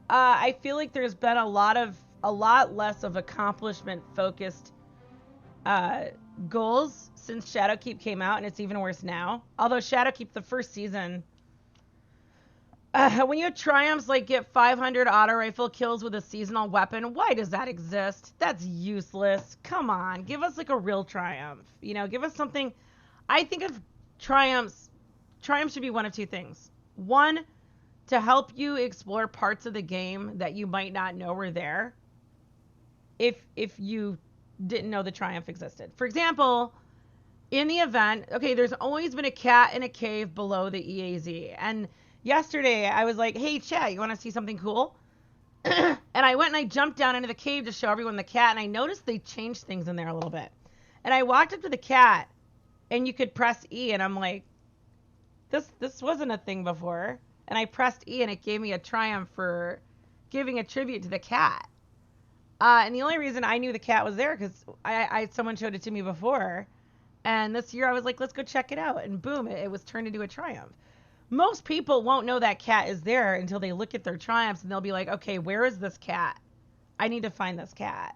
I feel like there's been a lot less of accomplishment focused goals since Shadowkeep came out, and it's even worse now. Although Shadowkeep, the first season, when you have triumphs like get 500 auto rifle kills with a seasonal weapon, why does that exist? That's useless. Come on, give us like a real triumph. You know, give us something. I think of triumphs. Triumphs should be one of two things. One, to help you explore parts of the game that you might not know were there if you didn't know the triumph existed. For example, in the event, okay, there's always been a cat in a cave below the EAZ. And yesterday I was like, hey, chat, you want to see something cool? And I went and I jumped down into the cave to show everyone the cat, and I noticed they changed things in there a little bit. And I walked up to the cat, and you could press E, and I'm like, this wasn't a thing before. And I pressed E, and it gave me a triumph for giving a tribute to the cat. And the only reason I knew the cat was there because someone showed it to me before. And this year I was like, let's go check it out. And boom, it was turned into a triumph. Most people won't know that cat is there until they look at their triumphs and they'll be like, okay, where is this cat? I need to find this cat.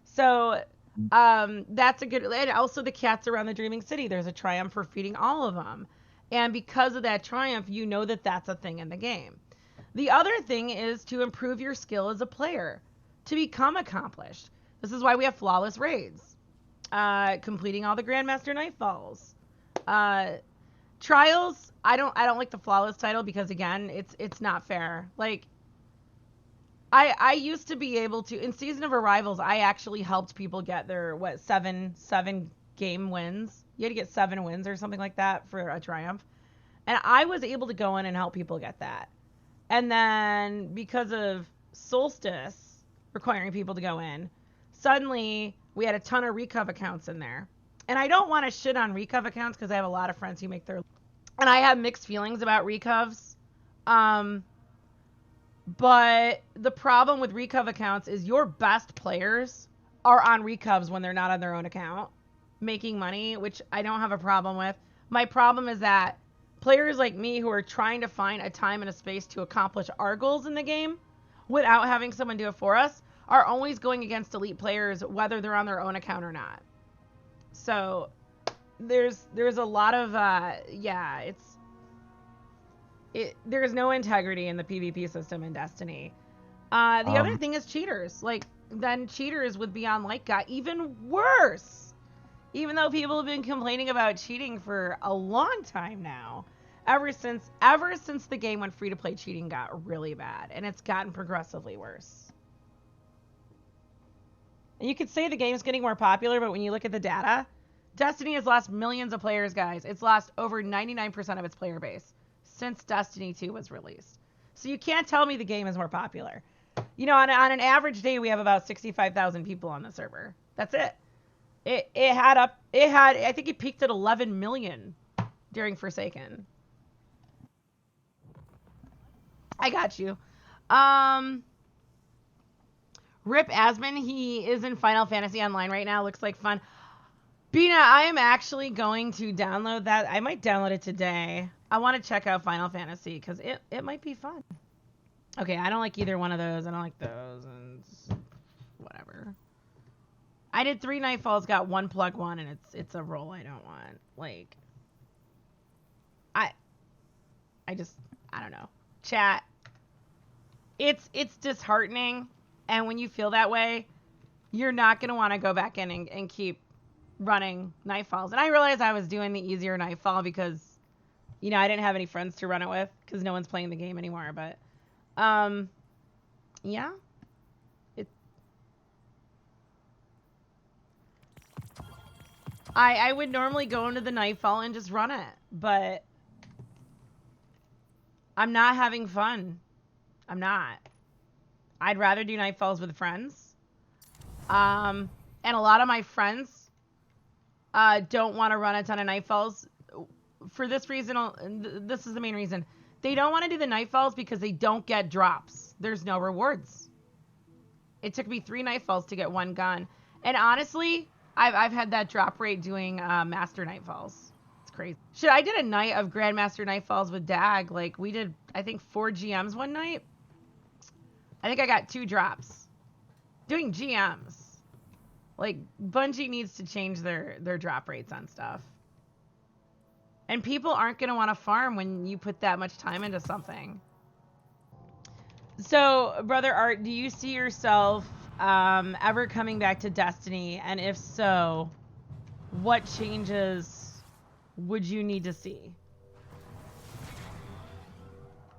So that's a good, and also the cats around the Dreaming City. There's a triumph for feeding all of them. And because of that triumph, you know that that's a thing in the game. The other thing is to improve your skill as a player, to become accomplished. This is why we have flawless raids, completing all the Grandmaster Nightfalls, trials. I don't like the flawless title because again, it's not fair. Like, I used to be able to, in Season of Arrivals, I actually helped people get their seven game wins. You had to get 7 wins or something like that for a triumph. And I was able to go in and help people get that. And then because of Solstice requiring people to go in, suddenly we had a ton of Recov accounts in there. And I don't want to shit on Recov accounts because I have a lot of friends who make their... And I have mixed feelings about Recovs. But the problem with Recov accounts is your best players are on Recovs when they're not on their own account, making money, which I don't have a problem with. My problem is that players like me who are trying to find a time and a space to accomplish our goals in the game without having someone do it for us are always going against elite players, whether they're on their own account or not. So there's a lot of, there's no integrity in the PvP system in Destiny. The other thing is cheaters. Like, then cheaters with Beyond Light got even worse. Even though people have been complaining about cheating for a long time now. Ever since the game went free to play, cheating got really bad. And it's gotten progressively worse. And you could say the game's getting more popular, but when you look at the data, Destiny has lost millions of players, guys. It's lost over 99% of its player base since Destiny 2 was released. So you can't tell me the game is more popular. You know, on an average day, we have about 65,000 people on the server. That's it. I think it peaked at 11 million during Forsaken. I got you. Rip Asman, he is in Final Fantasy Online right now. Looks like fun. Bina, I am actually going to download that. I might download it today. I want to check out Final Fantasy because it might be fun. Okay, I don't like either one of those. I don't like those, and whatever. I did 3 Nightfalls, got 1 plug 1, and it's a roll I don't want. Like, I don't know. Chat. It's disheartening, and when you feel that way, you're not gonna want to go back in and keep running Nightfalls. And I realized I was doing the easier Nightfall because, you know, I didn't have any friends to run it with because no one's playing the game anymore. But, yeah. I would normally go into the Nightfall and just run it, but I'm not having fun. I'm not. I'd rather do Nightfalls with friends. And a lot of my friends don't want to run a ton of Nightfalls for this reason. This is the main reason. They don't want to do the Nightfalls because they don't get drops. There's no rewards. It took me 3 Nightfalls to get 1 gun. And honestly, I've had that drop rate doing Master Nightfalls. It's crazy. Shit, I did a night of Grandmaster Nightfalls with Dag. Like, we did, I think, 4 GMs one night. I think I got 2 drops. Doing GMs. Like, Bungie needs to change their drop rates on stuff. And people aren't going to want to farm when you put that much time into something. So, BrotherArt, do you see yourself ever coming back to Destiny? And if so, what changes would you need to see?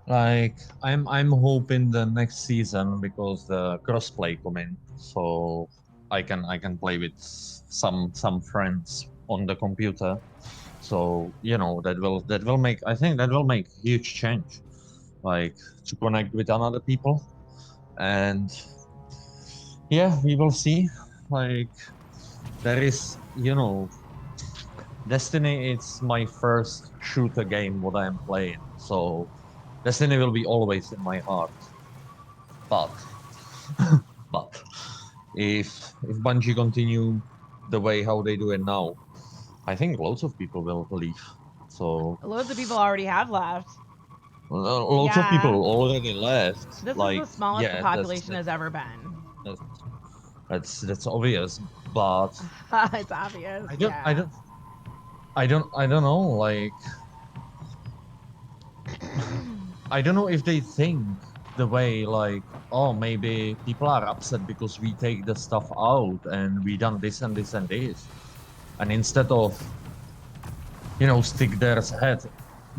Like, I'm hoping the next season, because the crossplay come in, so I can play with some friends on the computer. So, you know, that will make, I think that will make huge change, like, to connect with other people. And yeah, we will see. Like, there is, you know, Destiny, it's my first shooter game what I'm playing, so Destiny will be always in my heart. But if Bungie continue the way how they do it now, I think lots of people will leave. So Loads of people already have left. lots of people already left. This like, is the smallest the population has ever been. That's obvious, but it's obvious. I don't know. Like, I don't know if they think the way, like, oh, maybe people are upset because we take the stuff out and we done this and this and this, and instead of, you know, stick their head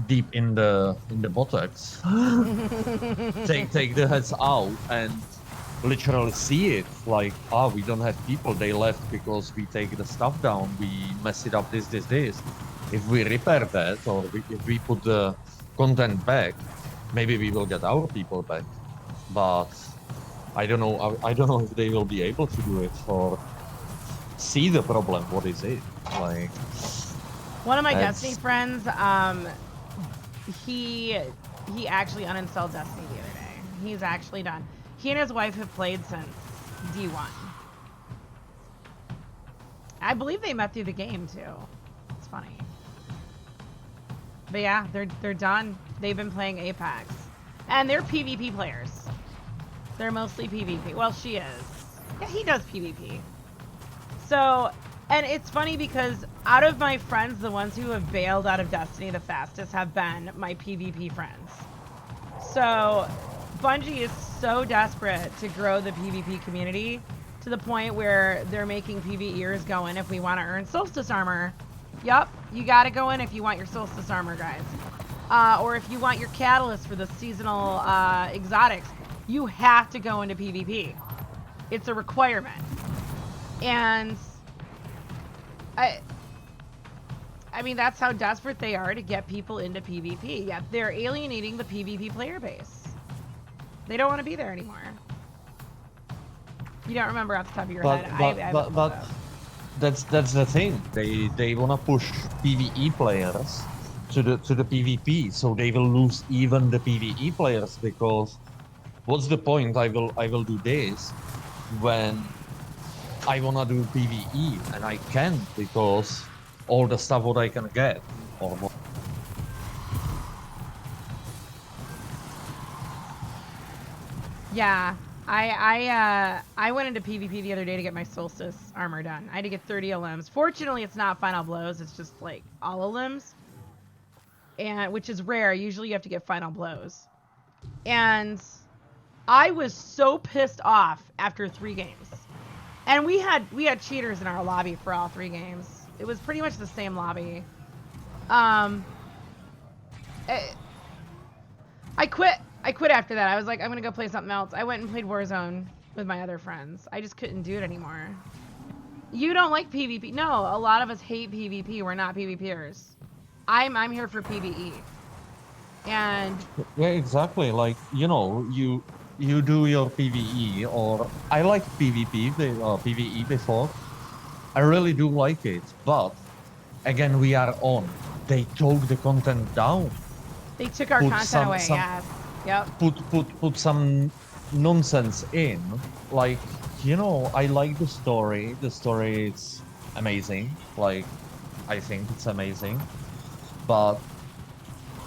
deep in the buttocks, take the heads out and literally see it, like, oh, we don't have people, they left because we take the stuff down, we mess it up, this. If we repair that, or if we put the content back, maybe we will get our people back. But I don't know. I don't know if they will be able to do it or see the problem. What is it like? One of my Destiny friends, he actually uninstalled Destiny the other day. He's actually done. He and his wife have played since D1. I believe they met through the game too. It's funny. But yeah, they're done. They've been playing Apex. And they're PvP players. They're mostly PvP. Well, she is. Yeah, he does PvP. So, and it's funny because out of my friends, the ones who have bailed out of Destiny the fastest have been my PvP friends. So, Bungie is so desperate to grow the PvP community to the point where they're making PvEers go in if we want to earn Solstice armor. Yup, you gotta go in if you want your Solstice armor, guys. Or if you want your catalyst for the seasonal exotics, you have to go into PvP. It's a requirement. And I mean, that's how desperate they are to get people into PvP. Yeah, they're alienating the PvP player base. They don't want to be there anymore. You don't remember off the top of your head. But that's the thing. They wanna push PvE players to the PvP, so they will lose even the PvE players, because what's the point? I will do this when I wanna do PvE and I can't, because all the stuff what I can get or what. Yeah, I went into PvP the other day to get my Solstice armor done. I had to get 30 limbs. Fortunately, it's not final blows. It's just like all limbs, and which is rare. Usually, you have to get final blows. And I was so pissed off after 3 games. And we had cheaters in our lobby for all 3 games. It was pretty much the same lobby. I quit. I quit after that. I was like, I'm gonna go play something else. I went and played Warzone with my other friends. I just couldn't do it anymore. You don't like PvP? No, a lot of us hate PvP. We're not PvPers. I'm here for PvE. And Yeah, exactly. Like, you know, you do your PvE, or I like PvP, PvE before. I really do like it, but again, we are on. They took the content down. They took our content away. Yes. Yep. Put some nonsense in. Like, you know, I like the story. The story is amazing. Like, I think it's amazing. But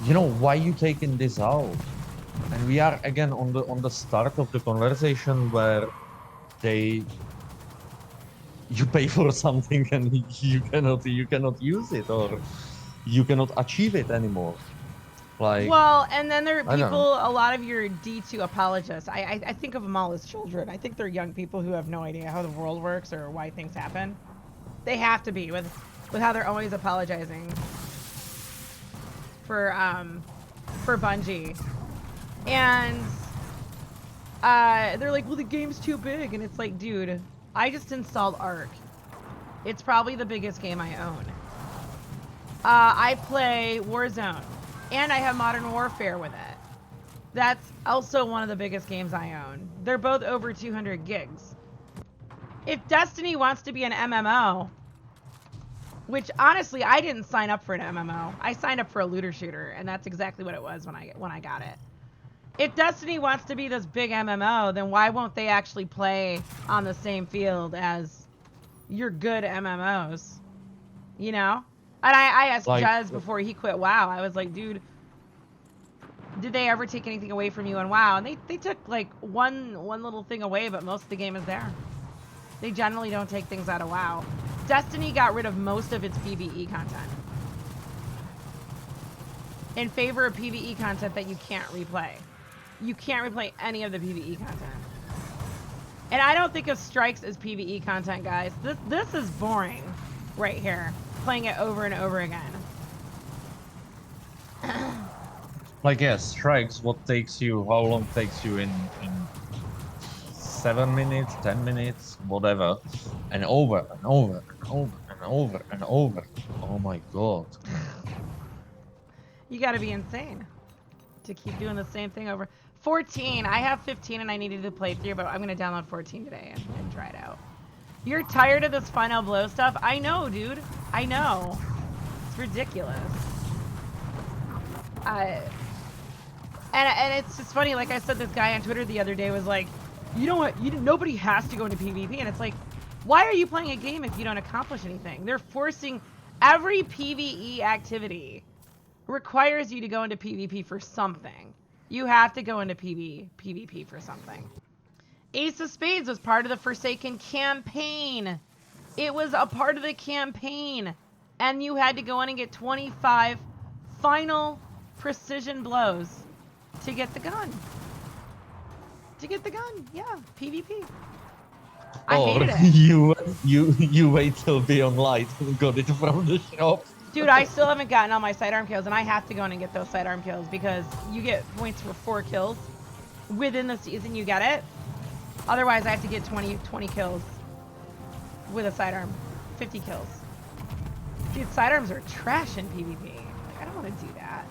you know, why you taking this out? And we are again on the start of the conversation where you pay for something and you cannot use it, or you cannot achieve it anymore. Like, well, and then there are people, a lot of your D2 apologists. I think of them all as children. I think they're young people who have no idea how the world works or why things happen. They have to be with how they're always apologizing for Bungie. And they're like, well, the game's too big. And it's like, dude, I just installed Ark. It's probably the biggest game I own. I play Warzone, and I have Modern Warfare with it. That's also one of the biggest games I own. They're both over 200 gigs. If Destiny wants to be an MMO, which honestly, I didn't sign up for an MMO. I signed up for a looter shooter, and that's exactly what it was when I got it. If Destiny wants to be this big MMO, then why won't they actually play on the same field as your good MMOs? You know? And I asked Jez before he quit WoW. I was like, dude, did they ever take anything away from you on WoW? And they took like one little thing away, but most of the game is there. They generally don't take things out of WoW. Destiny got rid of most of its PvE content in favor of PvE content that you can't replay. You can't replay any of the PvE content. And I don't think of strikes as PvE content, guys. This is boring right here. Playing it over and over again. like, yes, strikes, how long takes you in 7 minutes, 10 minutes, whatever, and over and over and over and over and over. Oh my god. You gotta be insane to keep doing the same thing over. 14, I have 15 and I needed to play through, but I'm gonna download 14 today and try it out. You're tired of this final blow stuff? I know, dude. I know. It's ridiculous. And it's just funny, like I said, this guy on Twitter the other day was like, you know what, nobody has to go into PvP, and it's like, why are you playing a game if you don't accomplish anything? They're forcing every PvE activity requires you to go into PvP for something. You have to go into PvP for something. Ace of Spades was part of the Forsaken campaign. It was a part of the campaign. And you had to go in and get 25 final precision blows to get the gun. Yeah, PvP. I hated it. You wait till Beyond Light and got it from the shop. Dude, I still haven't gotten all my sidearm kills, and I have to go in and get those sidearm kills because you get points for 4 kills. Within the season, you get it. Otherwise, I have to get 20 kills with a sidearm. 50 kills. Dude, sidearms are trash in PvP. Like, I don't want to do that.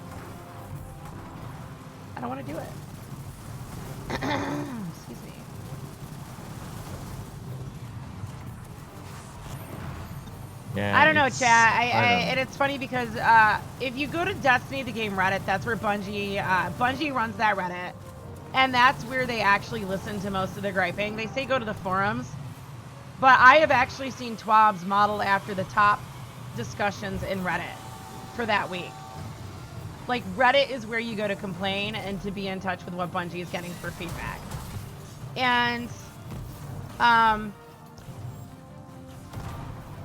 I don't want to do it. Excuse me. Yeah, I don't know, chat. And know. it's funny because if you go to Destiny, the game Reddit, that's where Bungie runs that Reddit. And that's where they actually listen to most of the griping. They say go to the forums. But I have actually seen TWABs modeled after the top discussions in Reddit for that week. Like, Reddit is where you go to complain and to be in touch with what Bungie is getting for feedback. And I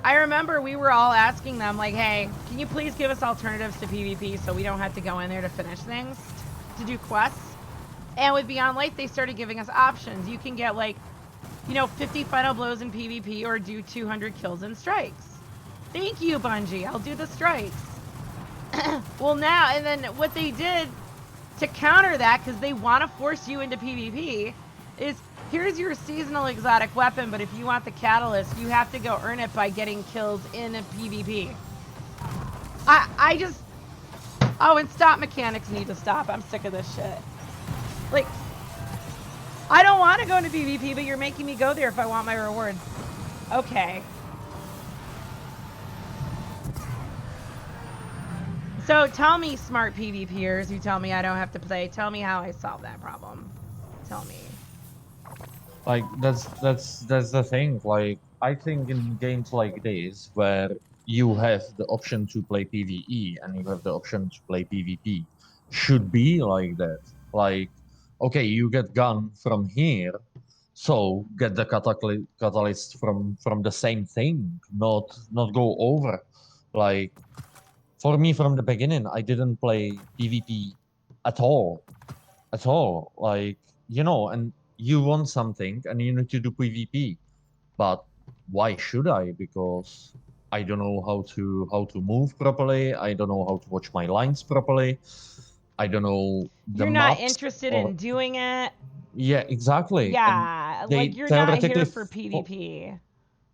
remember we were all asking them, like, hey, can you please give us alternatives to PvP so we don't have to go in there to finish things, to do quests? And with Beyond Light, they started giving us options. You can get, like, 50 final blows in PvP or do 200 kills in strikes. Thank you, Bungie. I'll do the strikes. Well, now, and then what they did to counter that, because they want to force you into PvP, is here's your seasonal exotic weapon, but if you want the catalyst, you have to go earn it by getting kills in a PvP. Oh, and stop mechanics need to stop. I'm sick of this shit. Like, I don't want to go into PvP, but you're making me go there if I want my reward. Okay. So tell me, smart PvPers who tell me I don't have to play, tell me how I solve that problem. Tell me. Like, that's the thing. Like, I think in games like this, where you have the option to play PvE and you have the option to play PvP, should be like that. Like, okay, you get gun from here, so get the catalyst from the same thing, not go over. Like, for me from the beginning, I didn't play PvP at all, at all. Like, and you want something and you need to do PvP, but why should I? Because I don't know how to move properly. I don't know how to watch my lines properly. I don't know the You're not maps. interested Or in doing it. yeah, exactly. And Yeah, like they you're not theoretically here for PvP.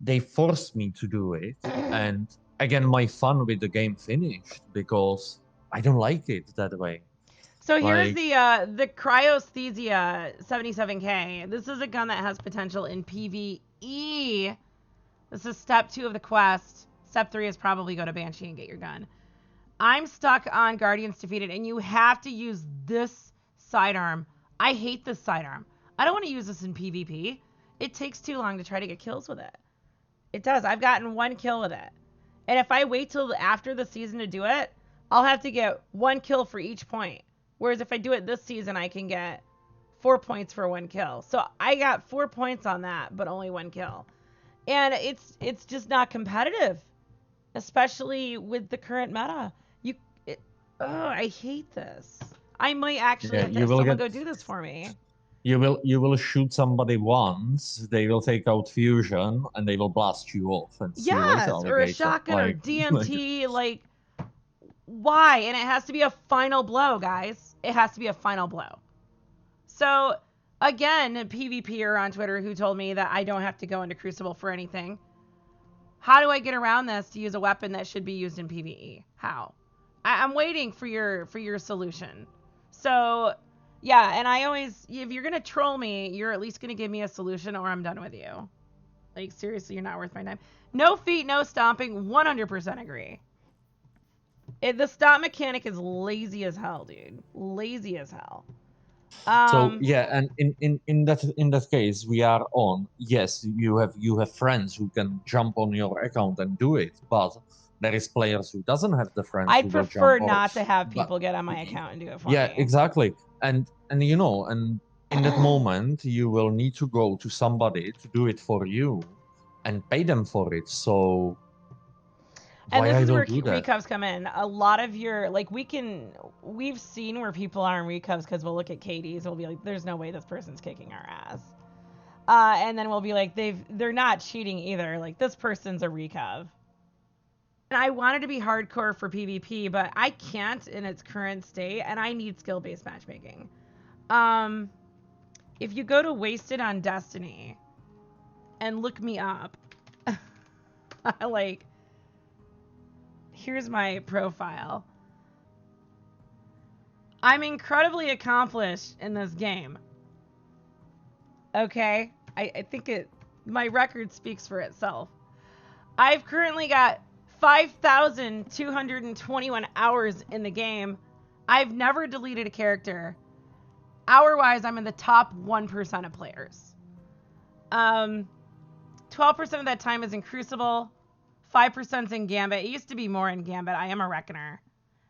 they forced me to do it, and again, my fun with the game finished because I don't like it that way. So here's Like, the Cryosthesia 77K. This is a gun that has potential in PvE. This is step 2 of the quest. Step 3 is probably go to Banshee and get your gun. I'm stuck on Guardians Defeated, and you have to use this sidearm. I hate this sidearm. I don't want to use this in PvP. It takes too long to try to get kills with it. It does. I've gotten 1 kill with it. And if I wait till after the season to do it, I'll have to get 1 kill for each point. Whereas if I do it this season, I can get 4 points for 1 kill. So I got 4 points on that, but only 1 kill. And it's just not competitive, especially with the current meta. I hate this. I might actually have to have someone go do this for me. You will shoot somebody once, they will take out fusion, and they will blast you off. And see you later, Yes, or a alligator. shotgun or DMT, like, why? And it has to be a final blow, guys. It has to be a final blow. So, again, a PvPer on Twitter who told me that I don't have to go into Crucible for anything. How do I get around this to use a weapon that should be used in PvE? How? I'm waiting for your solution. So, yeah, and I always, if you're going to troll me, you're at least going to give me a solution or I'm done with you. Like, seriously, you're not worth my time. No feet, no stomping, 100% agree. The stomp mechanic is lazy as hell, dude. Lazy as hell. So yeah, and in that case, we are on. Yes, you have friends who can jump on your account and do it, but there is players who doesn't have the friends I'd who will prefer jump on. not to have people get on my account and do it for me. Yeah, exactly. And and in that moment, you will need to go to somebody to do it for you, and pay them for it. So and this I is will where do that? Recovs come in. A lot of your, like, we've seen where people are in Recovs because we'll look at KDs, we'll be like, there's no way this person's kicking our ass. And then we'll be like, they're not cheating either. Like, this person's a Recov. And I wanted to be hardcore for PvP, but I can't in its current state, and I need skill-based matchmaking. If you go to Wasted on Destiny and look me up, like, Here's my profile. I'm incredibly accomplished in this game. Okay? I think my record speaks for itself. I've currently got 5,221 hours in the game. I've never deleted a character. Hour-wise, I'm in the top 1% of players. 12% of that time is in Crucible. 5% is in Gambit. It used to be more in Gambit. I am a Reckoner.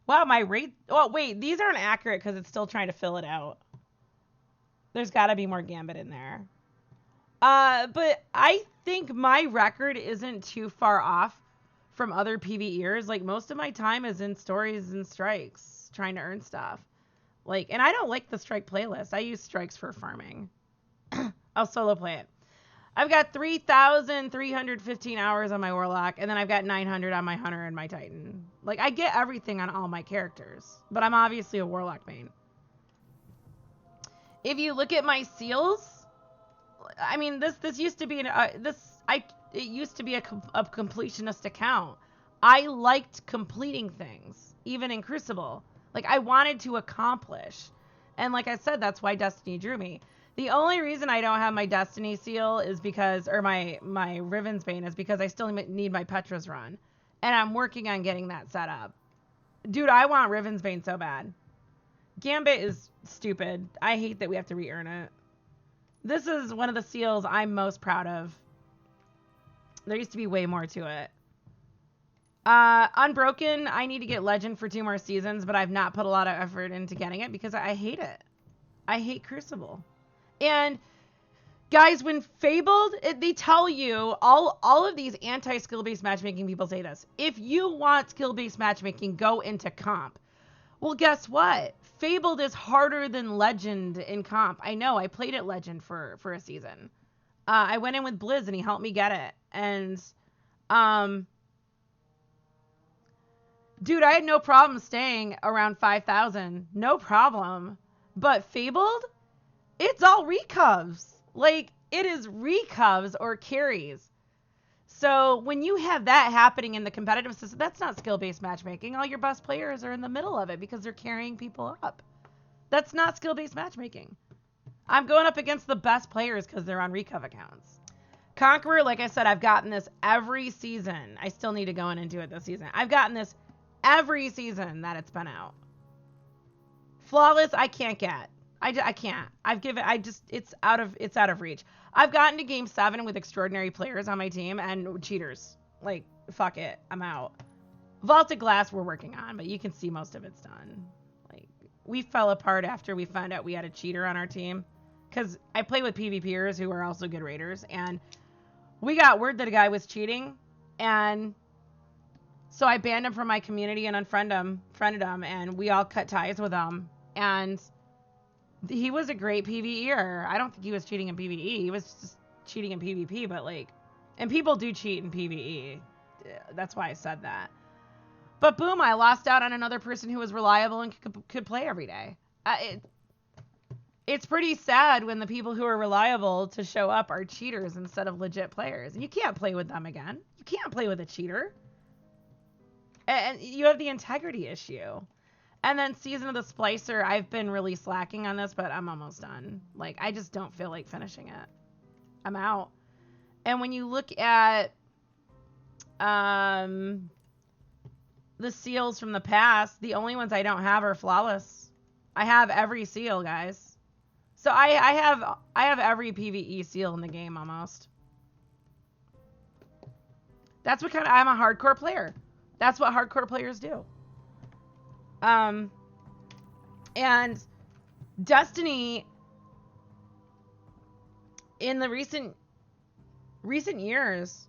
Wow, my rate... Oh, wait. These aren't accurate because it's still trying to fill it out. There's got to be more Gambit in there. But I think my record isn't too far off from other PvEers. Like, most of my time is in stories and strikes, trying to earn stuff. Like, and I don't like the strike playlist. I use strikes for farming. I'll solo play it. I've got 3,315 hours on my Warlock, and then I've got 900 on my Hunter and my Titan. Like, I get everything on all my characters, but I'm obviously a Warlock main. If you look at my seals, I mean, this used to be it used to be a completionist account. I liked completing things, even in Crucible. Like, I wanted to accomplish. And like I said, that's why Destiny drew me. The only reason I don't have my Destiny seal is because, or my Riven's Bane is because I still need my Petra's run. And I'm working on getting that set up. Dude, I want Riven's Bane so bad. Gambit is stupid. I hate that we have to re-earn it. This is one of the seals I'm most proud of. There used to be way more to it. Unbroken, I need to get Legend for 2 more seasons, but I've not put a lot of effort into getting it because I hate it. I hate Crucible. And guys, when Fabled, they tell you, all of these anti-skill-based matchmaking people say this. If you want skill-based matchmaking, go into comp. Well, guess what? Fabled is harder than Legend in comp. I know, I played at Legend for a season. I went in with Blizz and he helped me get it. And, dude, I had no problem staying around 5,000. No problem. But Fabled, it's all Recovs. Like, it is Recovs or carries. So when you have that happening in the competitive system, that's not skill-based matchmaking. All your best players are in the middle of it because they're carrying people up. That's not skill-based matchmaking. I'm going up against the best players because they're on Recov accounts. Conqueror, like I said, I've gotten this every season. I still need to go in and do it this season. I've gotten this every season that it's been out. Flawless, I can't get. I can't. It's out of reach. I've gotten to game 7 with extraordinary players on my team and cheaters. Like, fuck it. I'm out. Vaulted Glass we're working on, but you can see most of it's done. Like, we fell apart after we found out we had a cheater on our team. Because I play with PvPers who are also good raiders, and we got word that a guy was cheating, and so I banned him from my community and friended him, and we all cut ties with him, and he was a great PvEer. I don't think he was cheating in PvE. He was just cheating in PvP, but like, and people do cheat in PvE. That's why I said that. But boom, I lost out on another person who was reliable and could play every day. It's pretty sad when the people who are reliable to show up are cheaters instead of legit players. And you can't play with them again. You can't play with a cheater. And you have the integrity issue. And then Season of the Splicer, I've been really slacking on this, but I'm almost done. Like, I just don't feel like finishing it. I'm out. And when you look at the seals from the past, the only ones I don't have are Flawless. I have every seal, guys. So I have every PvE seal in the game almost. That's what I'm a hardcore player. That's what hardcore players do. And Destiny in the recent years,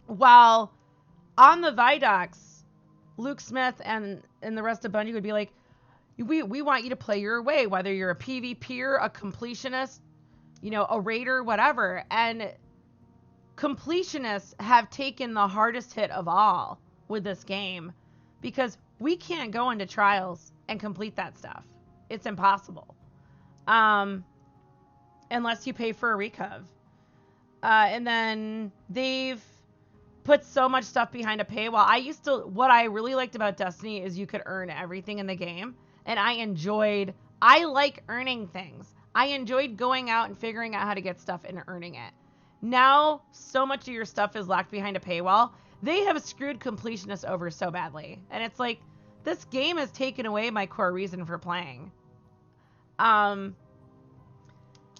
while on the Vidocs, Luke Smith and the rest of Bungie would be like, we want you to play your way, whether you're a PvPer, a completionist, you know, a raider, whatever. And completionists have taken the hardest hit of all with this game because we can't go into trials and complete that stuff. It's impossible. Unless you pay for a recov. And then they've put so much stuff behind a paywall. What I really liked about Destiny is you could earn everything in the game. And I like earning things. I enjoyed going out and figuring out how to get stuff and earning it. Now, so much of your stuff is locked behind a paywall. They have screwed completionists over so badly. And it's like, this game has taken away my core reason for playing.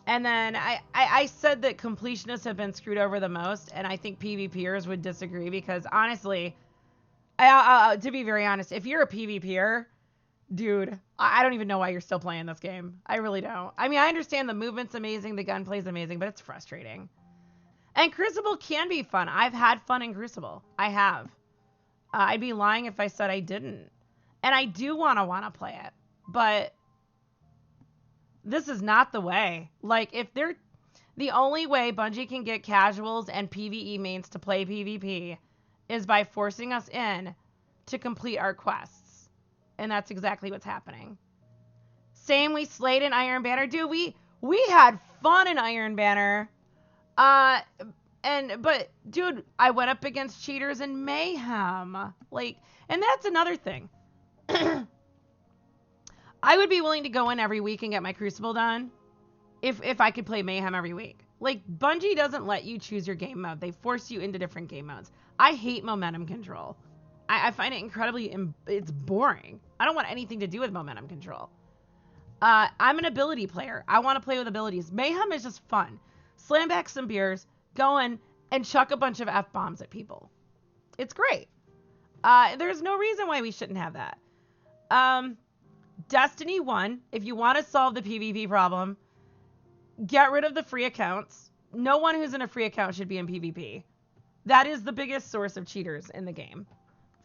And then I said that completionists have been screwed over the most, and I think PvPers would disagree because honestly, to be very honest, if you're a PvPer, dude, I don't even know why you're still playing this game. I really don't. I mean, I understand the movement's amazing, the gunplay's amazing, but it's frustrating. And Crucible can be fun. I've had fun in Crucible. I have. I'd be lying if I said I didn't. And I do want to play it, but this is not the way. Like, the only way Bungie can get casuals and PvE mains to play PvP is by forcing us in to complete our quests. And that's exactly what's happening. Same, we slayed in Iron Banner. Dude, we had fun in Iron Banner. But dude, I went up against cheaters in Mayhem. Like, and that's another thing. I would be willing to go in every week and get my Crucible done if I could play Mayhem every week. Like, Bungie doesn't let you choose your game mode. They force you into different game modes. I hate momentum control. I find it it's boring. I don't want anything to do with momentum control. I'm an ability player. I want to play with abilities. Mayhem is just fun. Slam back some beers, go in, and chuck a bunch of F-bombs at people. It's great. There's no reason why we shouldn't have that. Destiny 1, if you want to solve the PvP problem, get rid of the free accounts. No one who's in a free account should be in PvP. That is the biggest source of cheaters in the game.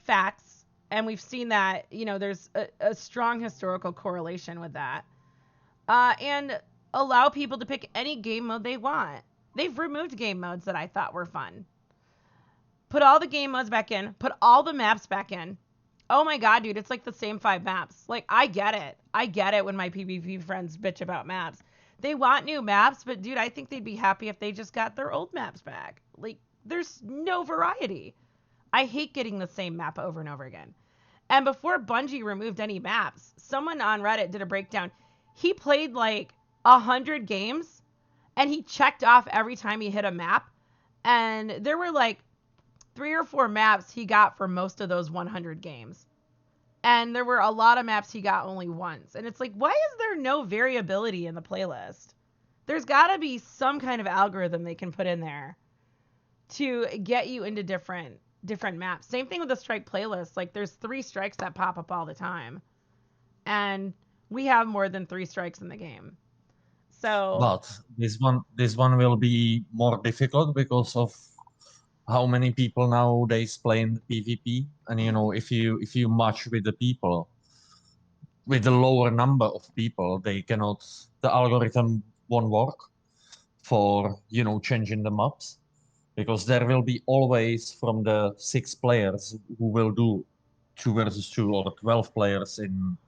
Facts. And we've seen that, there's a strong historical correlation with that. And allow people to pick any game mode they want. They've removed game modes that I thought were fun. Put all the game modes back in. Put all the maps back in. Oh my god, dude, it's like the same 5 maps. Like, I get it. I get it when my PvP friends bitch about maps. They want new maps, but dude, I think they'd be happy if they just got their old maps back. Like, there's no variety. I hate getting the same map over and over again. And before Bungie removed any maps, someone on Reddit did a breakdown. He played like 100 games, and he checked off every time he hit a map. And there were like 3 or 4 maps he got for most of those 100 games. And there were a lot of maps he got only once. And it's like, why is there no variability in the playlist? There's got to be some kind of algorithm they can put in there to get you into different maps. Same thing with the strike playlist. Like, there's 3 strikes that pop up all the time. And we have more than 3 strikes in the game. So, but this one will be more difficult because of how many people nowadays play in PvP, and if you match with the people, with the lower number of people, the algorithm won't work for changing the maps, because there will be always from the 6 players who will do 2 versus 2 or 12 players in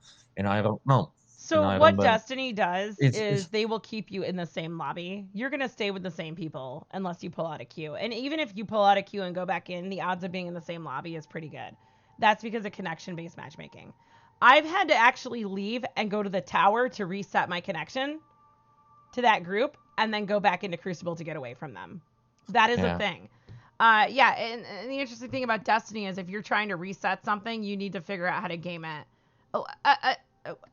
Iron. No. So what Destiny does is they will keep you in the same lobby. You're going to stay with the same people unless you pull out a queue. And even if you pull out a queue and go back in, the odds of being in the same lobby is pretty good. That's because of connection-based matchmaking. I've had to actually leave and go to the tower to reset my connection to that group and then go back into Crucible to get away from them. That is a thing. And the interesting thing about Destiny is if you're trying to reset something, you need to figure out how to game it.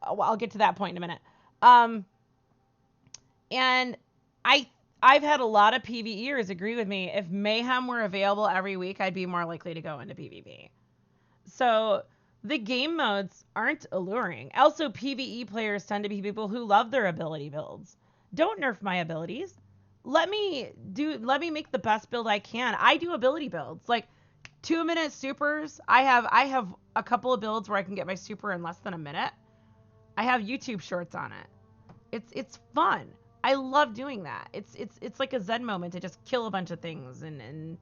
I'll get to that point in a minute. And I've had a lot of PvEers agree with me. If Mayhem were available every week, I'd be more likely to go into PvP. So the game modes aren't alluring. Also, PvE players tend to be people who love their ability builds. Don't nerf my abilities. Let me make the best build I can. I do ability builds. Like 2-minute supers. I have a couple of builds where I can get my super in less than a minute. I have YouTube shorts on it. It's fun. I love doing that. It's like a zen moment to just kill a bunch of things and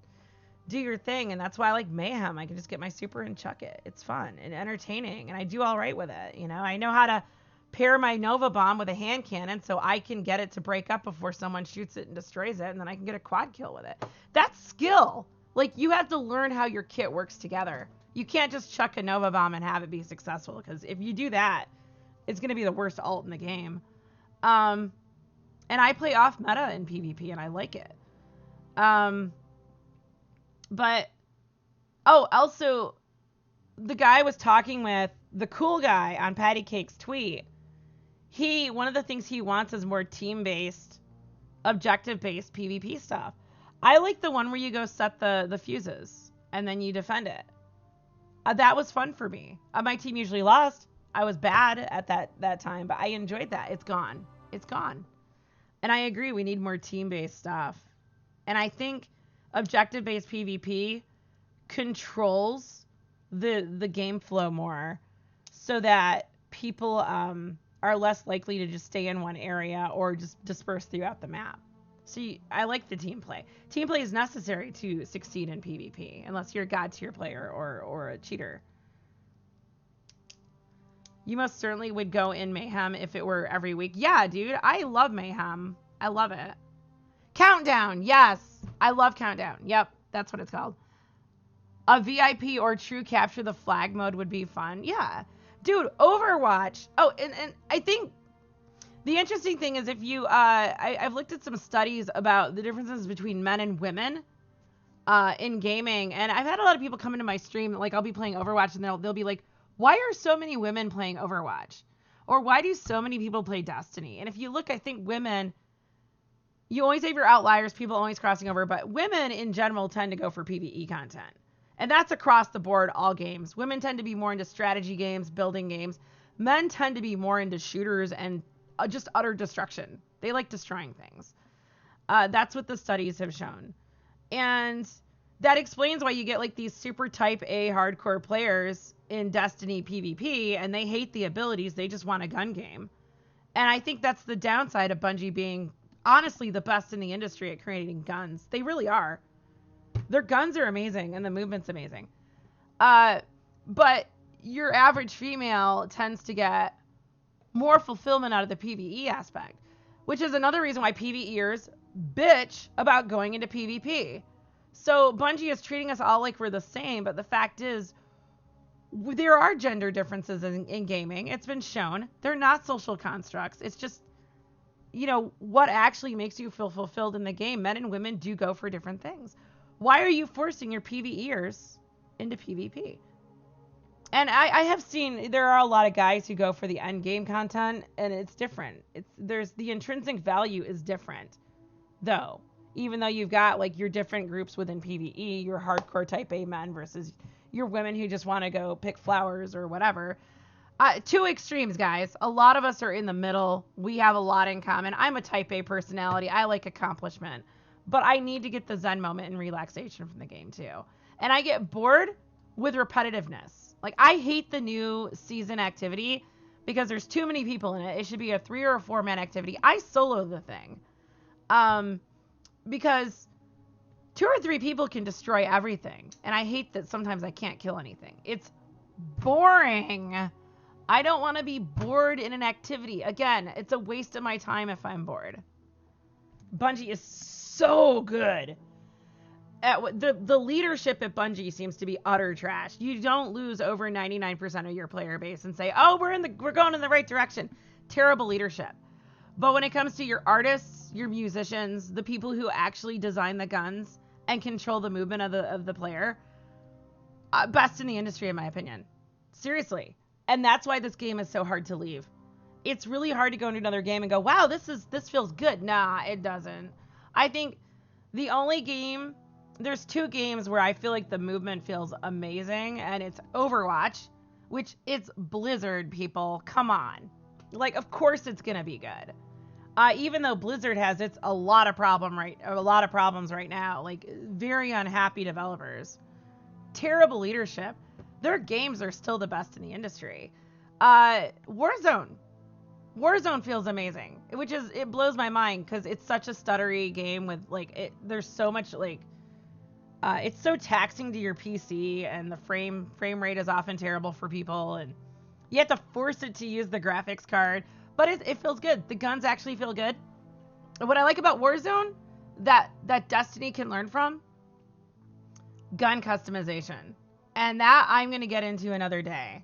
do your thing. And that's why I like Mayhem. I can just get my super and chuck it. It's fun and entertaining, and I do all right with it. I know how to pair my Nova Bomb with a hand cannon so I can get it to break up before someone shoots it and destroys it, and then I can get a quad kill with it. That's skill. Like, you have to learn how your kit works together. You can't just chuck a Nova Bomb and have it be successful, because if you do that, it's going to be the worst ult in the game. And I play off meta in PvP, and I like it. But, oh, also, the guy I was talking with, the cool guy on Patty Cake's tweet, one of the things he wants is more team-based, objective-based PvP stuff. I like the one where you go set the fuses, and then you defend it. That was fun for me. My team usually lost. I was bad at that time, but I enjoyed that. It's gone. It's gone. And I agree, we need more team-based stuff. And I think objective-based PvP controls the game flow more, so that people are less likely to just stay in one area or just disperse throughout the map. So I like the team play. Team play is necessary to succeed in PvP, unless you're a god tier player or a cheater. You most certainly would go in Mayhem if it were every week. Yeah, dude, I love Mayhem. I love it. Countdown, yes. I love Countdown. Yep, that's what it's called. A VIP or true capture the flag mode would be fun. Yeah. Dude, Overwatch. Oh, and I think the interesting thing is, if you, I've looked at some studies about the differences between men and women in gaming, and I've had a lot of people come into my stream, like, I'll be playing Overwatch, and they'll be like, why are so many women playing Overwatch? Or why do so many people play Destiny? And if you look, I think women, you always have your outliers, people always crossing over, but women in general tend to go for PvE content. And that's across the board, all games. Women tend to be more into strategy games, building games. Men tend to be more into shooters and just utter destruction. They like destroying things. That's what the studies have shown. And that explains why you get like these super type A hardcore players in Destiny PvP, and they hate the abilities. They just want a gun game. And I think that's the downside of Bungie being honestly the best in the industry at creating guns. They really are. Their guns are amazing, and the movement's amazing. But your average female tends to get more fulfillment out of the PvE aspect, which is another reason why PvEers bitch about going into PvP. So Bungie is treating us all like we're the same, but the fact is, there are gender differences in gaming. It's been shown. They're not social constructs. It's just, you know, what actually makes you feel fulfilled in the game. Men and women do go for different things. Why are you forcing your PvEers into PvP? And I have seen, there are a lot of guys who go for the end game content, and it's different. There's the intrinsic value is different, though. Even though you've got like your different groups within PvE, your hardcore type A men versus your women who just want to go pick flowers or whatever. Two extremes, guys. A lot of us are in the middle. We have a lot in common. I'm a type A personality. I like accomplishment. But I need to get the zen moment and relaxation from the game too. And I get bored with repetitiveness. Like, I hate the new season activity because there's too many people in it. It should be a 3 or a 4 man activity. I solo the thing. Because 2 or 3 people can destroy everything. And I hate that sometimes I can't kill anything. It's boring. I don't want to be bored in an activity. Again, it's a waste of my time if I'm bored. Bungie is so good at the leadership at Bungie seems to be utter trash. You don't lose over 99% of your player base and say, "Oh, we're going in the right direction." Terrible leadership. But when it comes to your artists, your musicians, the people who actually design the guns and control the movement of the player, best in the industry in my opinion. Seriously. And that's why this game is so hard to leave. It's really hard to go into another game and go, "Wow, this feels good." Nah, it doesn't. I think the only game, there's 2 games where I feel like the movement feels amazing, and it's Overwatch, which it's Blizzard, people. Come on. Like, of course it's gonna be good. Even though Blizzard has a lot of problems right now, like very unhappy developers, terrible leadership. Their games are still the best in the industry. Warzone feels amazing, it blows my mind because it's such a stuttery game with there's so much it's so taxing to your PC, and the frame rate is often terrible for people, and you have to force it to use the graphics card, but it feels good. The guns actually feel good. And what I like about Warzone that Destiny can learn from, gun customization. And that I'm going to get into another day.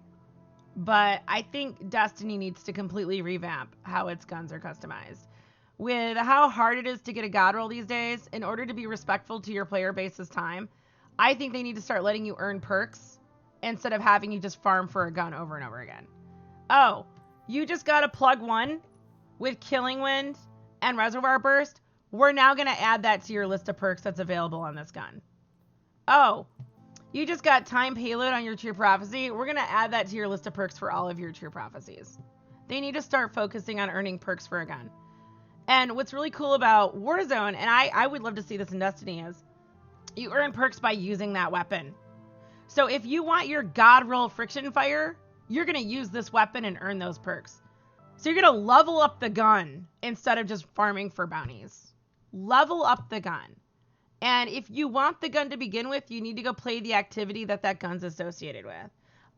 But I think Destiny needs to completely revamp how its guns are customized. With how hard it is to get a god roll these days, in order to be respectful to your player base's time, I think they need to start letting you earn perks instead of having you just farm for a gun over and over again. Oh, you just got a plug 1 with Killing Wind and Reservoir Burst. We're now going to add that to your list of perks that's available on this gun. Oh, you just got Time Payload on your True Prophecy. We're going to add that to your list of perks for all of your True Prophecies. They need to start focusing on earning perks for a gun. And what's really cool about Warzone, and I would love to see this in Destiny, is you earn perks by using that weapon. So if you want your God roll friction fire, you're going to use this weapon and earn those perks. So you're going to level up the gun instead of just farming for bounties. Level up the gun. And if you want the gun to begin with, you need to go play the activity that that gun's associated with.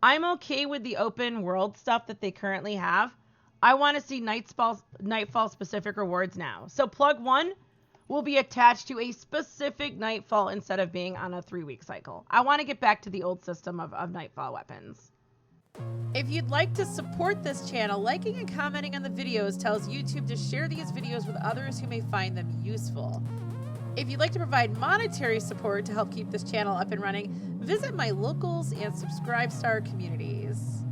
I'm okay with the open world stuff that they currently have. I want to see Nightfall specific rewards now. So plug 1 will be attached to a specific Nightfall instead of being on a 3-week cycle. I want to get back to the old system of Nightfall weapons. If you'd like to support this channel, liking and commenting on the videos tells YouTube to share these videos with others who may find them useful. If you'd like to provide monetary support to help keep this channel up and running, visit my locals and subscribe star communities.